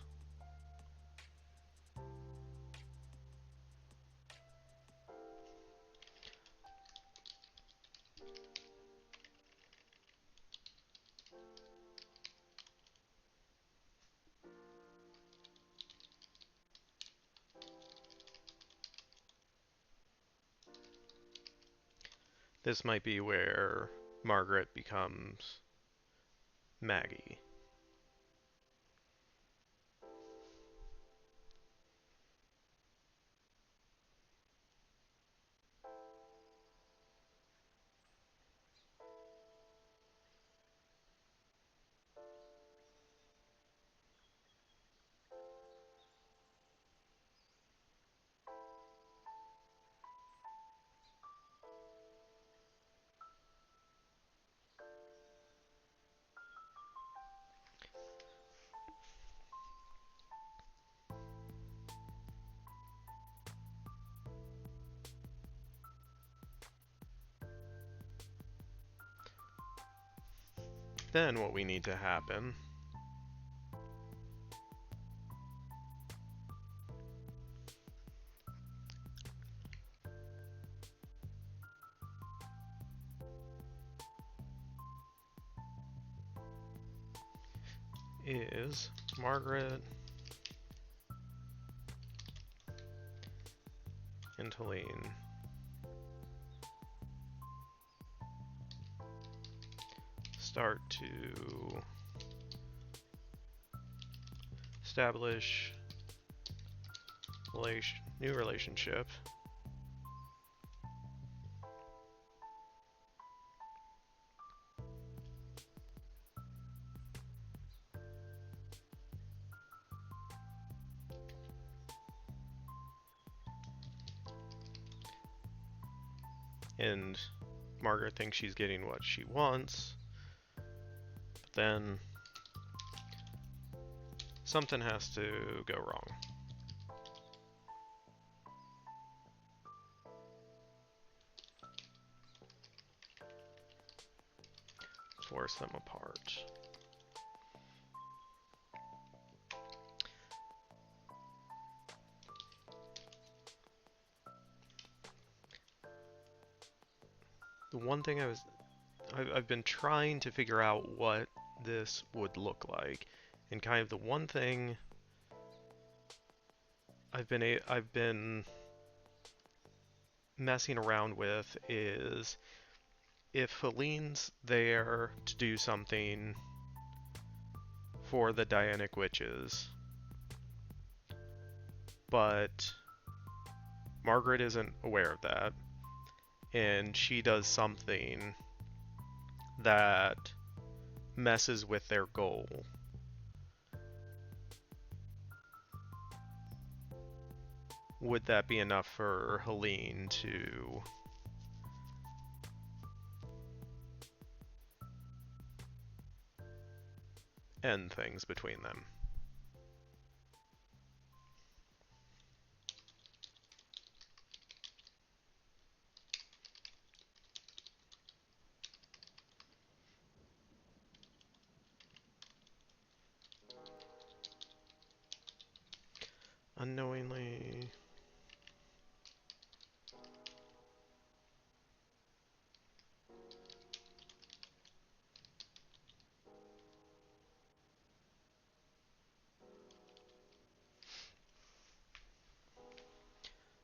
This might be where Margaret becomes Maggie. Then what we need to happen is Margaret and Helene start to establish new relationship. And Margaret thinks she's getting what she wants, but then something has to go wrong. Force them apart. The one thing I've been trying to figure out what this would look like, and kind of the one thing I've been messing around with is if Helene's there to do something for the Dianic Witches, but Margaret isn't aware of that, and she does something that messes with their goal. Would that be enough for Helene to end things between them? Unknowingly.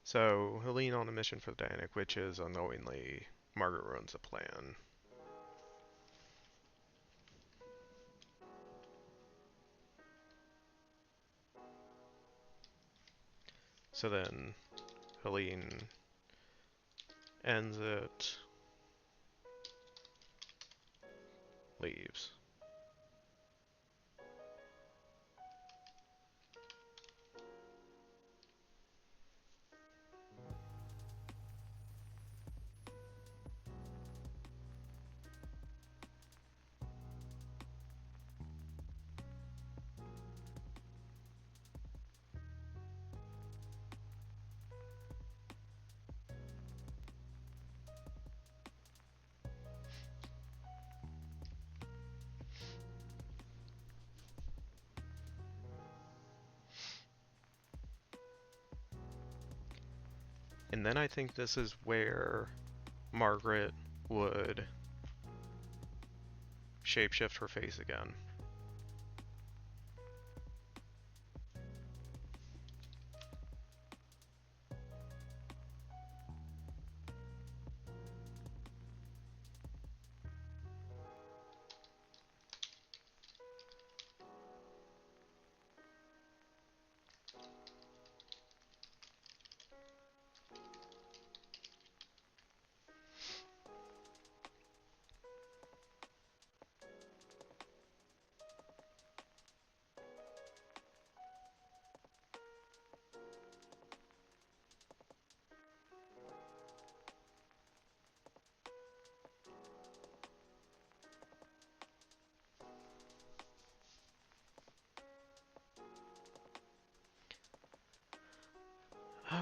So, Helene on a mission for the Dianic Witches, unknowingly, Margaret ruins a plan. So then, Helene ends it, leaves. And then I think this is where Margaret would shapeshift her face again.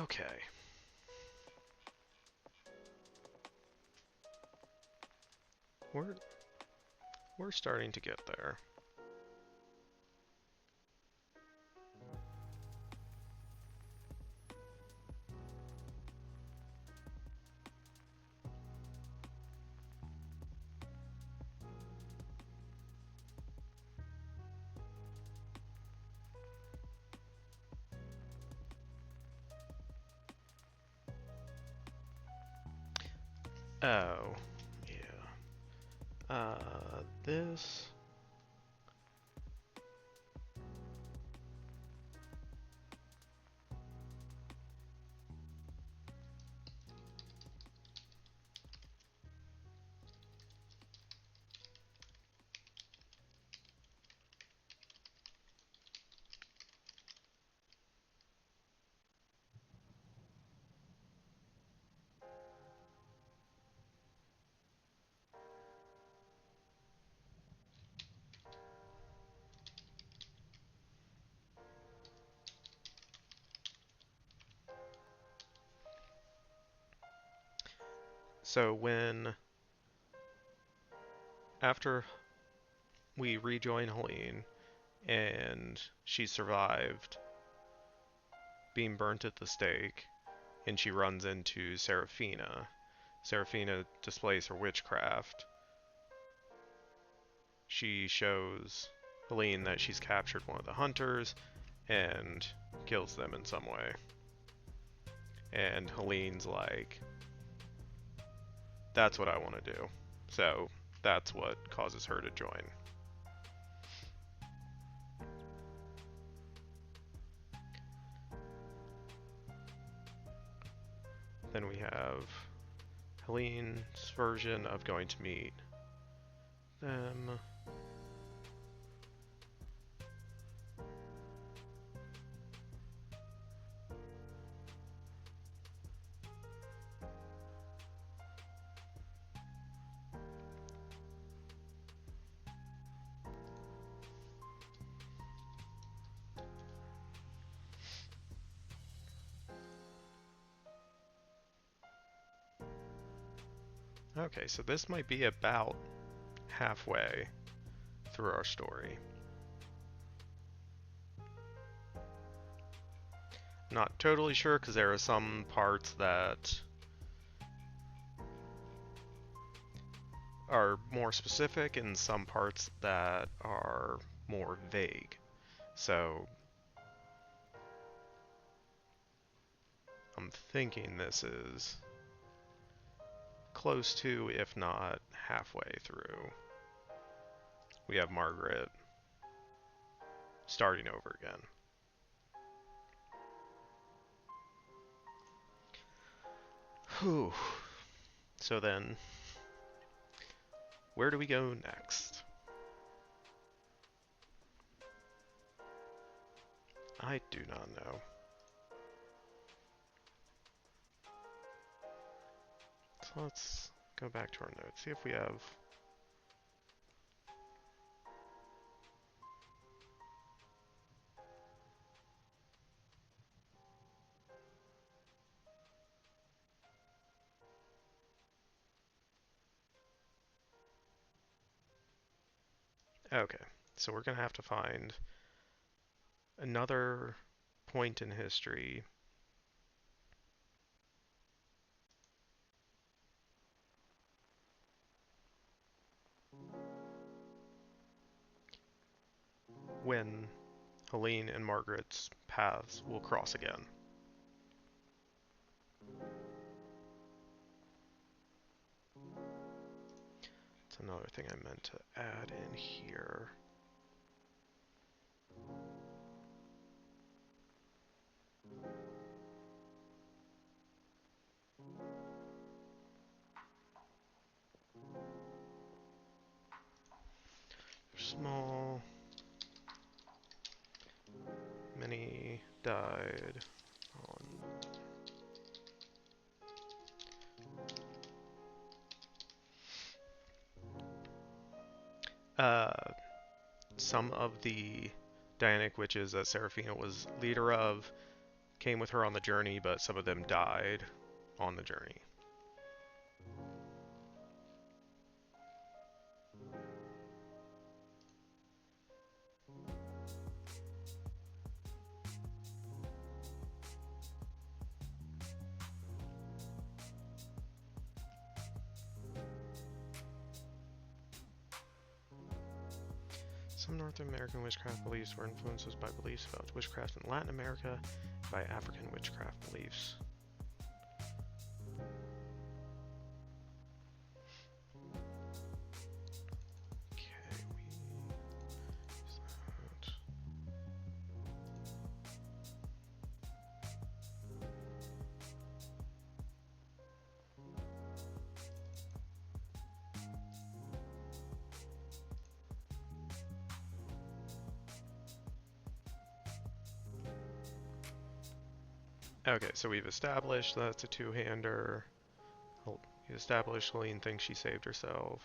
Okay. We're starting to get there. Oh, yeah. This. So after we rejoin Helene and she survived being burnt at the stake and she runs into Seraphina, Seraphina displays her witchcraft. She shows Helene that she's captured one of the hunters and kills them in some way. And Helene's like, that's what I want to do. So that's what causes her to join. Then we have Helene's version of going to meet them. Okay, so this might be about halfway through our story. Not totally sure because there are some parts that are more specific and some parts that are more vague. So I'm thinking this is close to, if not halfway through. We have Margaret starting over again. Whew. So then, where do we go next? I do not know. So let's go back to our notes, see if we have... Okay, so we're going to have to find another point in history when Helene and Margaret's paths will cross again. That's another thing I meant to add in here. Small. Many died on... some of the Dianic witches that Seraphina was leader of came with her on the journey, but some of them died on the journey. Some North American witchcraft beliefs were influences by beliefs about witchcraft in Latin America and by African witchcraft beliefs. Okay, so we've established that's a two-hander. We established Helene thinks she saved herself.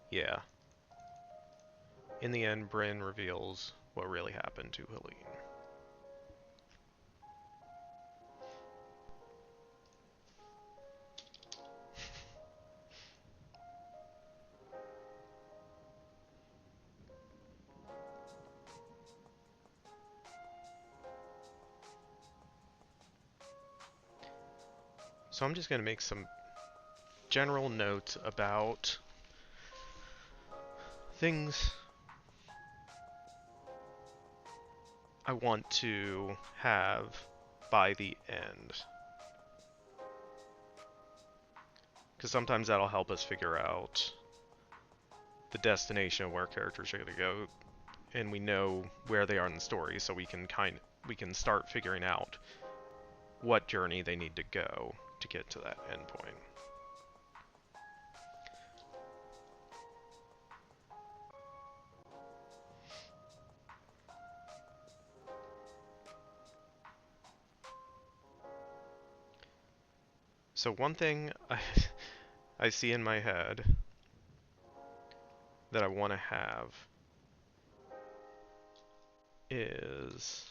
Yeah. In the end, Bryn reveals what really happened to Helene. So I'm just going to make some general notes about things I want to have by the end. Because sometimes that'll help us figure out the destination of where characters are going to go, and we know where they are in the story, so we can start figuring out what journey they need to go to get to that endpoint. So one thing I see in my head that I want to have is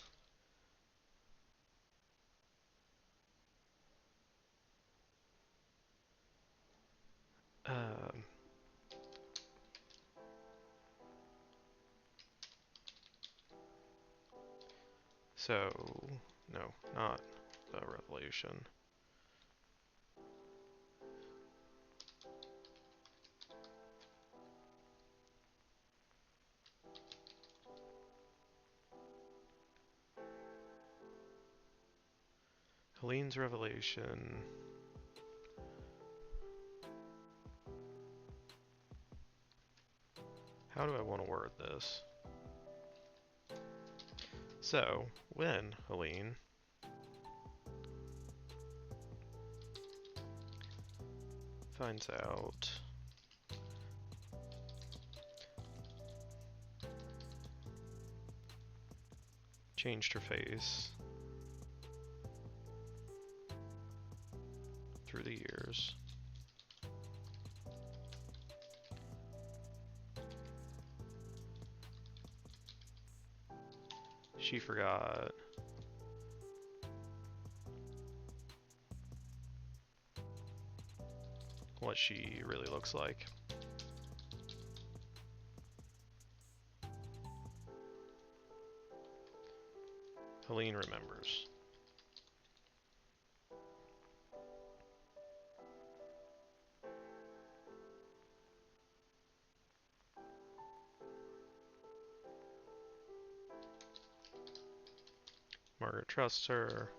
um, so no, not the revelation. Helene's revelation. How do I want to word this? So, when Helene finds out changed her face through the years, she forgot what she really looks like. Helene remembers. Margaret trusts her.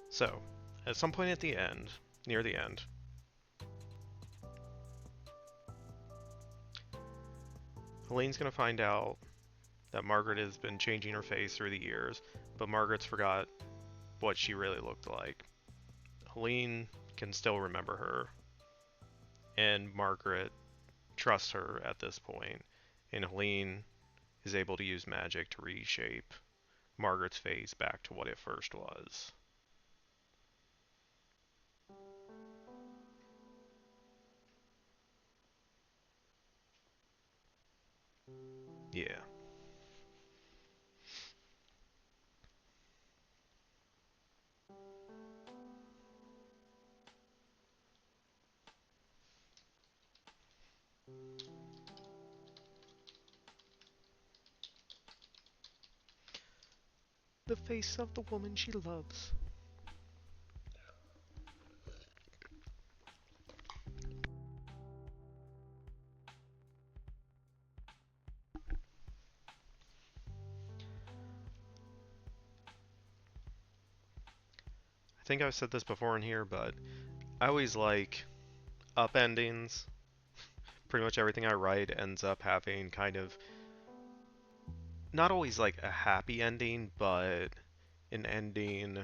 So, at some point at the end, near the end, Helene's going to find out that Margaret has been changing her face through the years, but Margaret's forgot what she really looked like. Helene can still remember her, and Margaret trusts her at this point, and Helene is able to use magic to reshape Margaret's face back to what it first was. Yeah. The face of the woman she loves. I think I've said this before in here, but I always like up endings. Pretty much everything I write ends up having kind of not always like a happy ending, but an ending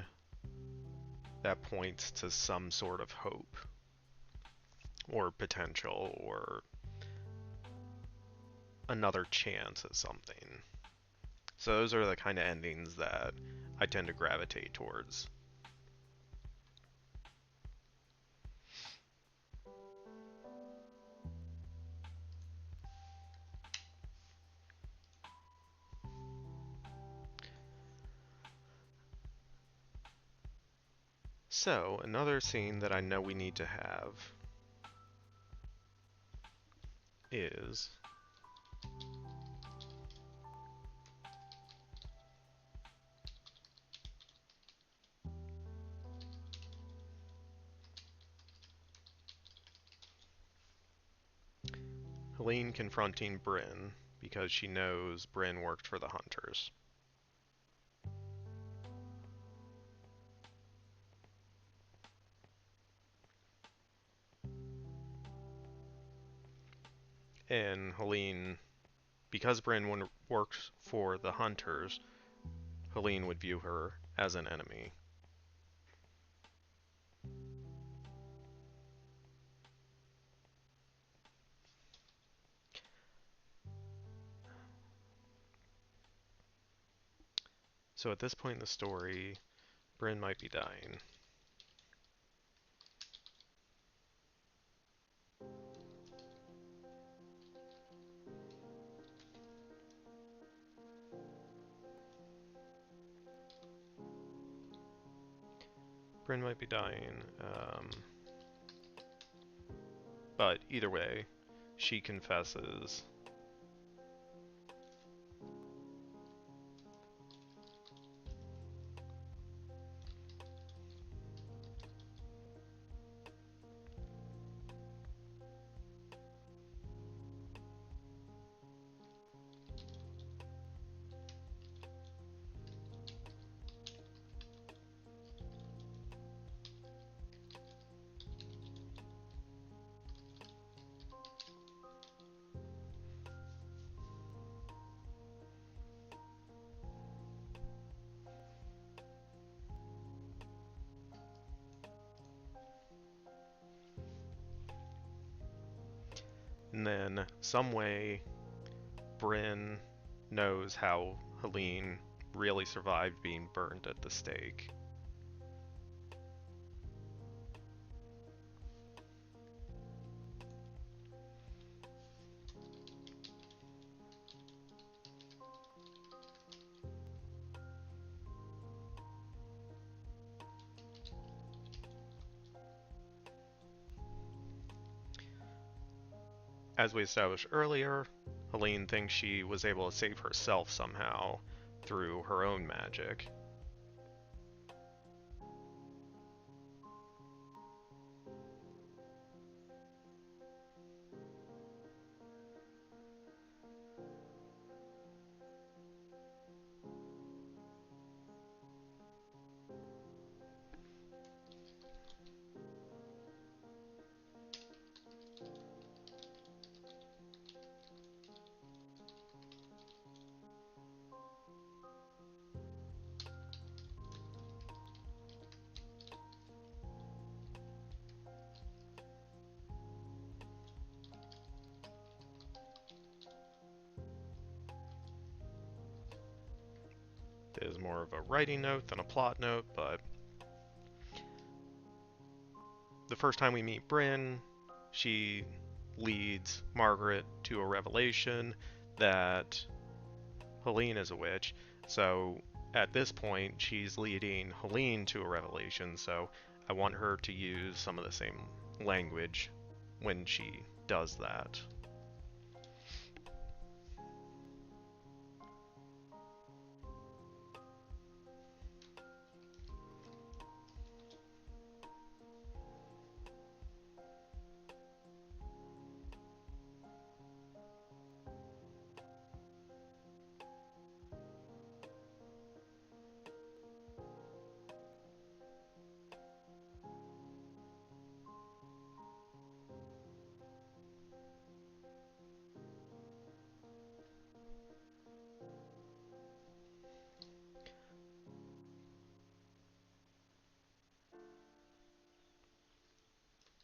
that points to some sort of hope or potential or another chance at something. So those are the kind of endings that I tend to gravitate towards. So, another scene that I know we need to have is Helene confronting Bryn because she knows Bryn worked for the Hunters. And Helene, because Bryn worked for the Hunters, Helene would view her as an enemy. So at this point in the story, Bryn might be dying. Bryn might be dying. But either way, she confesses. And then, some way, Bryn knows how Helene really survived being burned at the stake. As we established earlier, Helene thinks she was able to save herself somehow through her own magic. It is more of a writing note than a plot note, but the first time we meet Bryn, she leads Margaret to a revelation that Helene is a witch. So at this point, she's leading Helene to a revelation, so I want her to use some of the same language when she does that.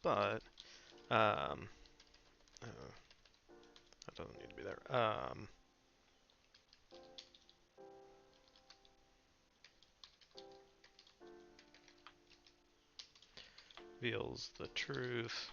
But that doesn't need to be there. Reveals the truth.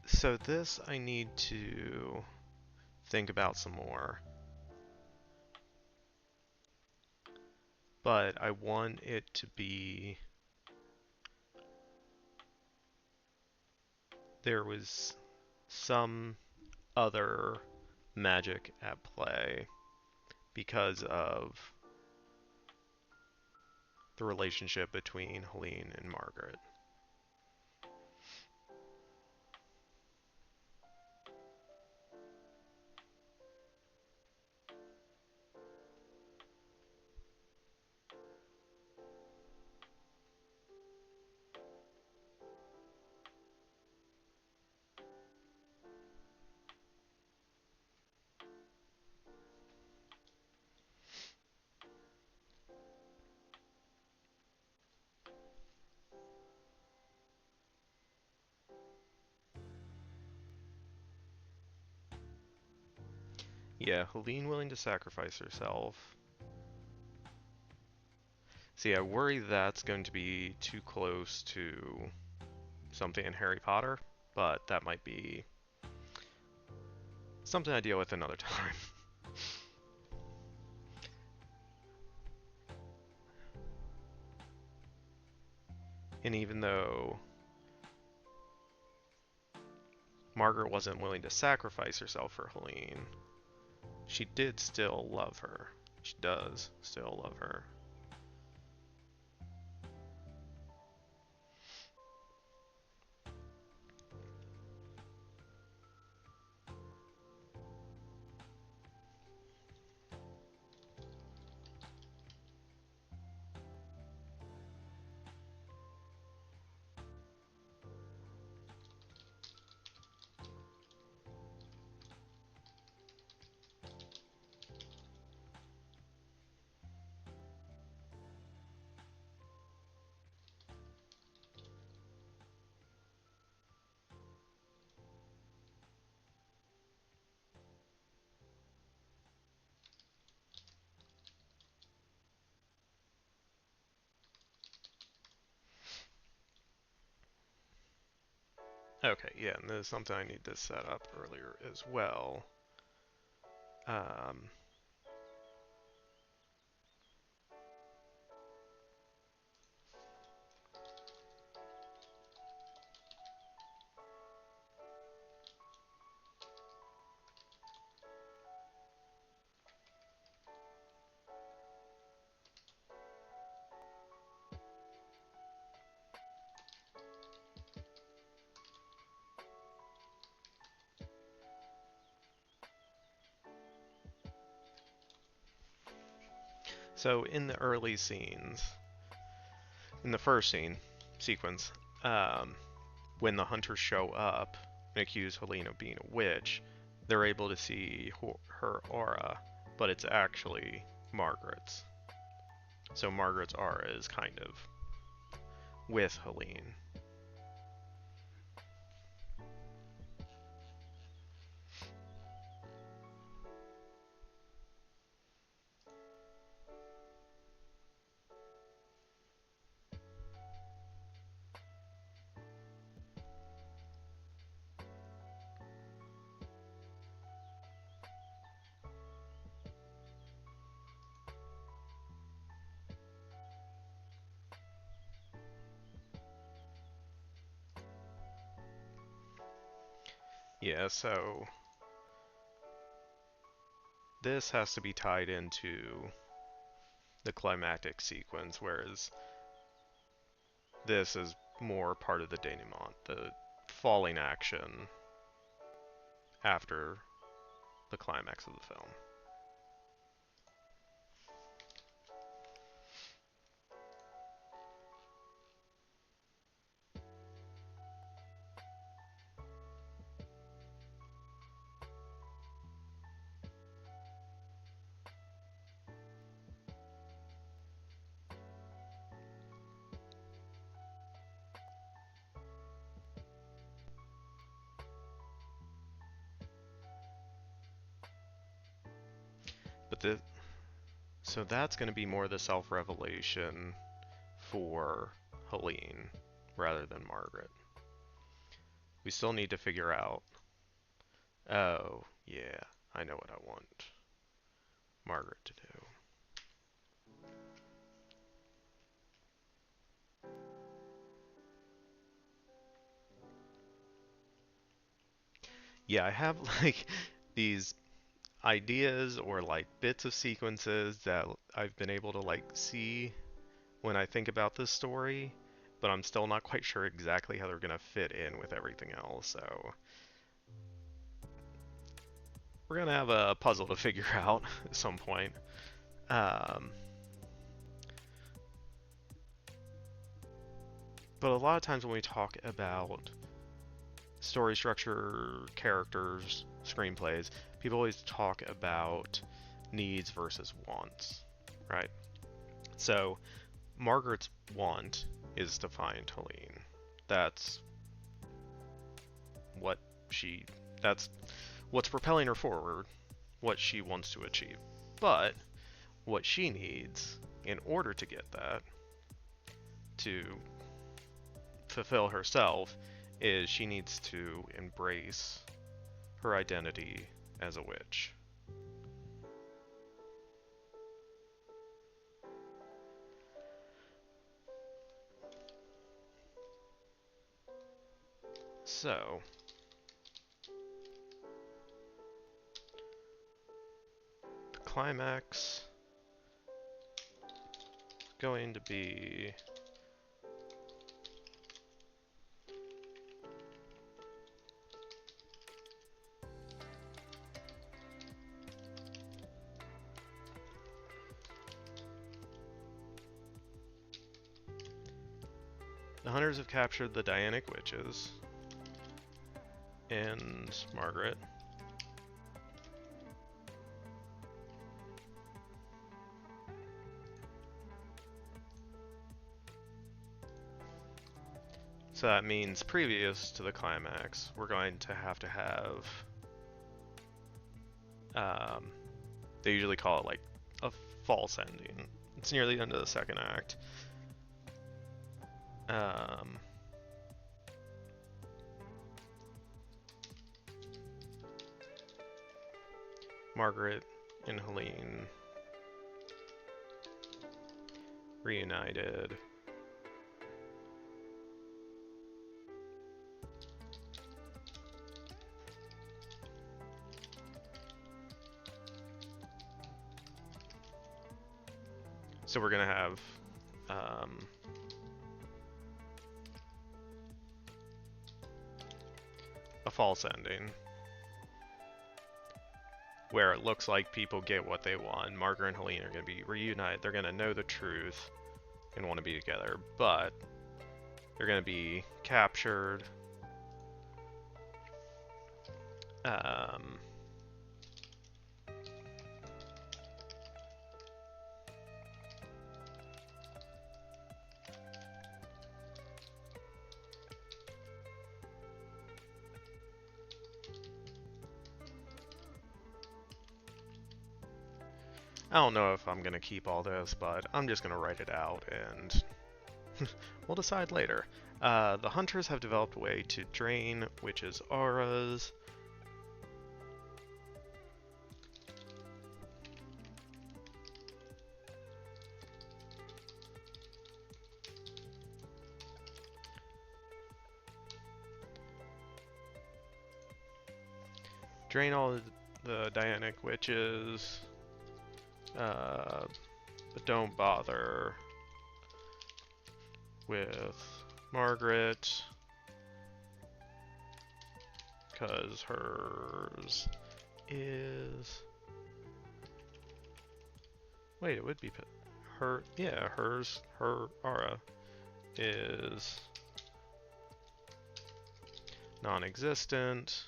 So this I need to think about some more. But I want it to be... There was some other magic at play because of the relationship between Helene and Margaret. Yeah, Helene willing to sacrifice herself. See, I worry that's going to be too close to something in Harry Potter, but that might be something I deal with another time. And even though Margaret wasn't willing to sacrifice herself for Helene, she did still love her. She does still love her. Okay, yeah, and there's something I need to set up earlier as well. Um, so in the early scenes, in the first scene sequence, when the hunters show up and accuse Helene of being a witch, they're able to see her aura, but it's actually Margaret's. So Margaret's aura is kind of with Helene. Yeah, so this has to be tied into the climactic sequence, whereas this is more part of the denouement, the falling action after the climax of the film. But so that's going to be more the self-revelation for Helene rather than Margaret. We still need to figure out, oh, yeah, I know what I want Margaret to do. Yeah, I have like these ideas or like bits of sequences that I've been able to like see when I think about this story, but I'm still not quite sure exactly how they're gonna fit in with everything else. So we're gonna have a puzzle to figure out at some point. Um, but a lot of times when we talk about story structure, characters, screenplays, people always talk about needs versus wants, right? So Margaret's want is to find Helene. That's what she that's what's propelling her forward, what she wants to achieve. But what she needs in order to get that, to fulfill herself, is she needs to embrace her identity as a witch. So, the climax is going to be the hunters have captured the Dianic witches and Margaret. So that means previous to the climax, we're going to have they usually call it like a false ending. It's near the end of the second act. Margaret and Helene reunited. So we're gonna have a false ending where it looks like people get what they want. Margaret and Helene are going to be reunited. They're going to know the truth and want to be together, but they're going to be captured. I don't know if I'm going to keep all this, but I'm just going to write it out and we'll decide later. The hunters have developed a way to drain witches' auras. drain all the Dianic witches, but don't bother with Margaret, because hers is... Wait, it would be her... Yeah, her aura is non-existent.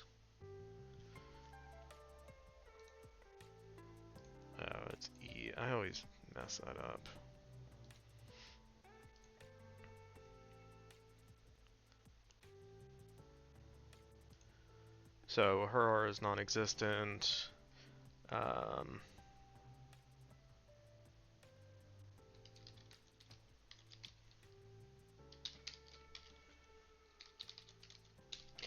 Oh, it's E. I always mess that up. So her aura is non-existent.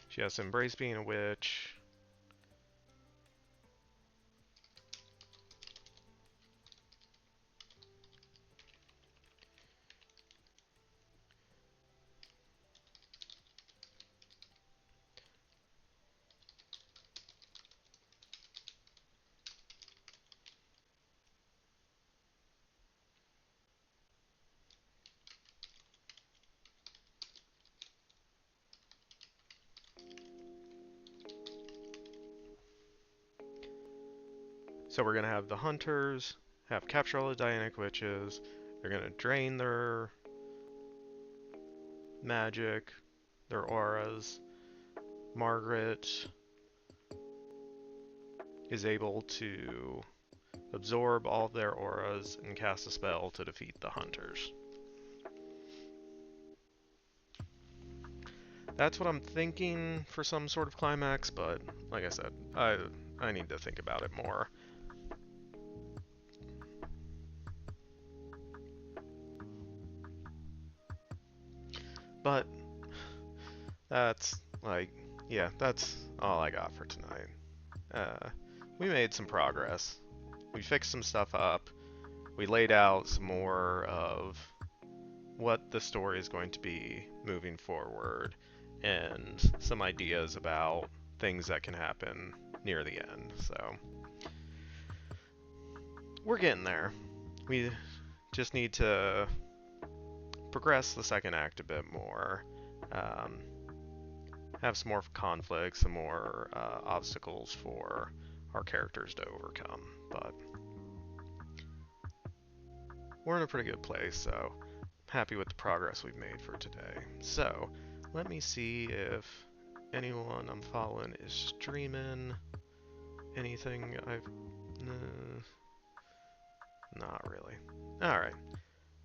She has to embrace being a witch. So we're going to have the hunters have capture all the Dianic witches. They're going to drain their magic, their auras. Margaret is able to absorb all of their auras and cast a spell to defeat the hunters. That's what I'm thinking for some sort of climax, but like I said, I need to think about it more. But that's yeah, that's all I got for tonight. We made some progress. We fixed some stuff up. We laid out some more of what the story is going to be moving forward, and some ideas about things that can happen near the end. So we're getting there. We just need to progress the second act a bit more, have some more conflicts, some more obstacles for our characters to overcome. But we're in a pretty good place, so happy with the progress we've made for today. So let me see if anyone I'm following is streaming anything. Not really. Alright.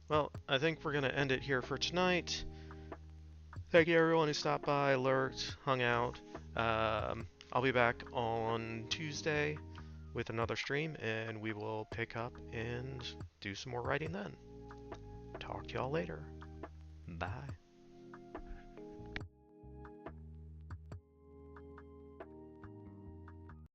Well, I think we're going to end it here for tonight. Thank you everyone who stopped by, lurked, hung out. I'll be back on Tuesday with another stream, and we will pick up and do some more writing then. Talk to y'all later. Bye.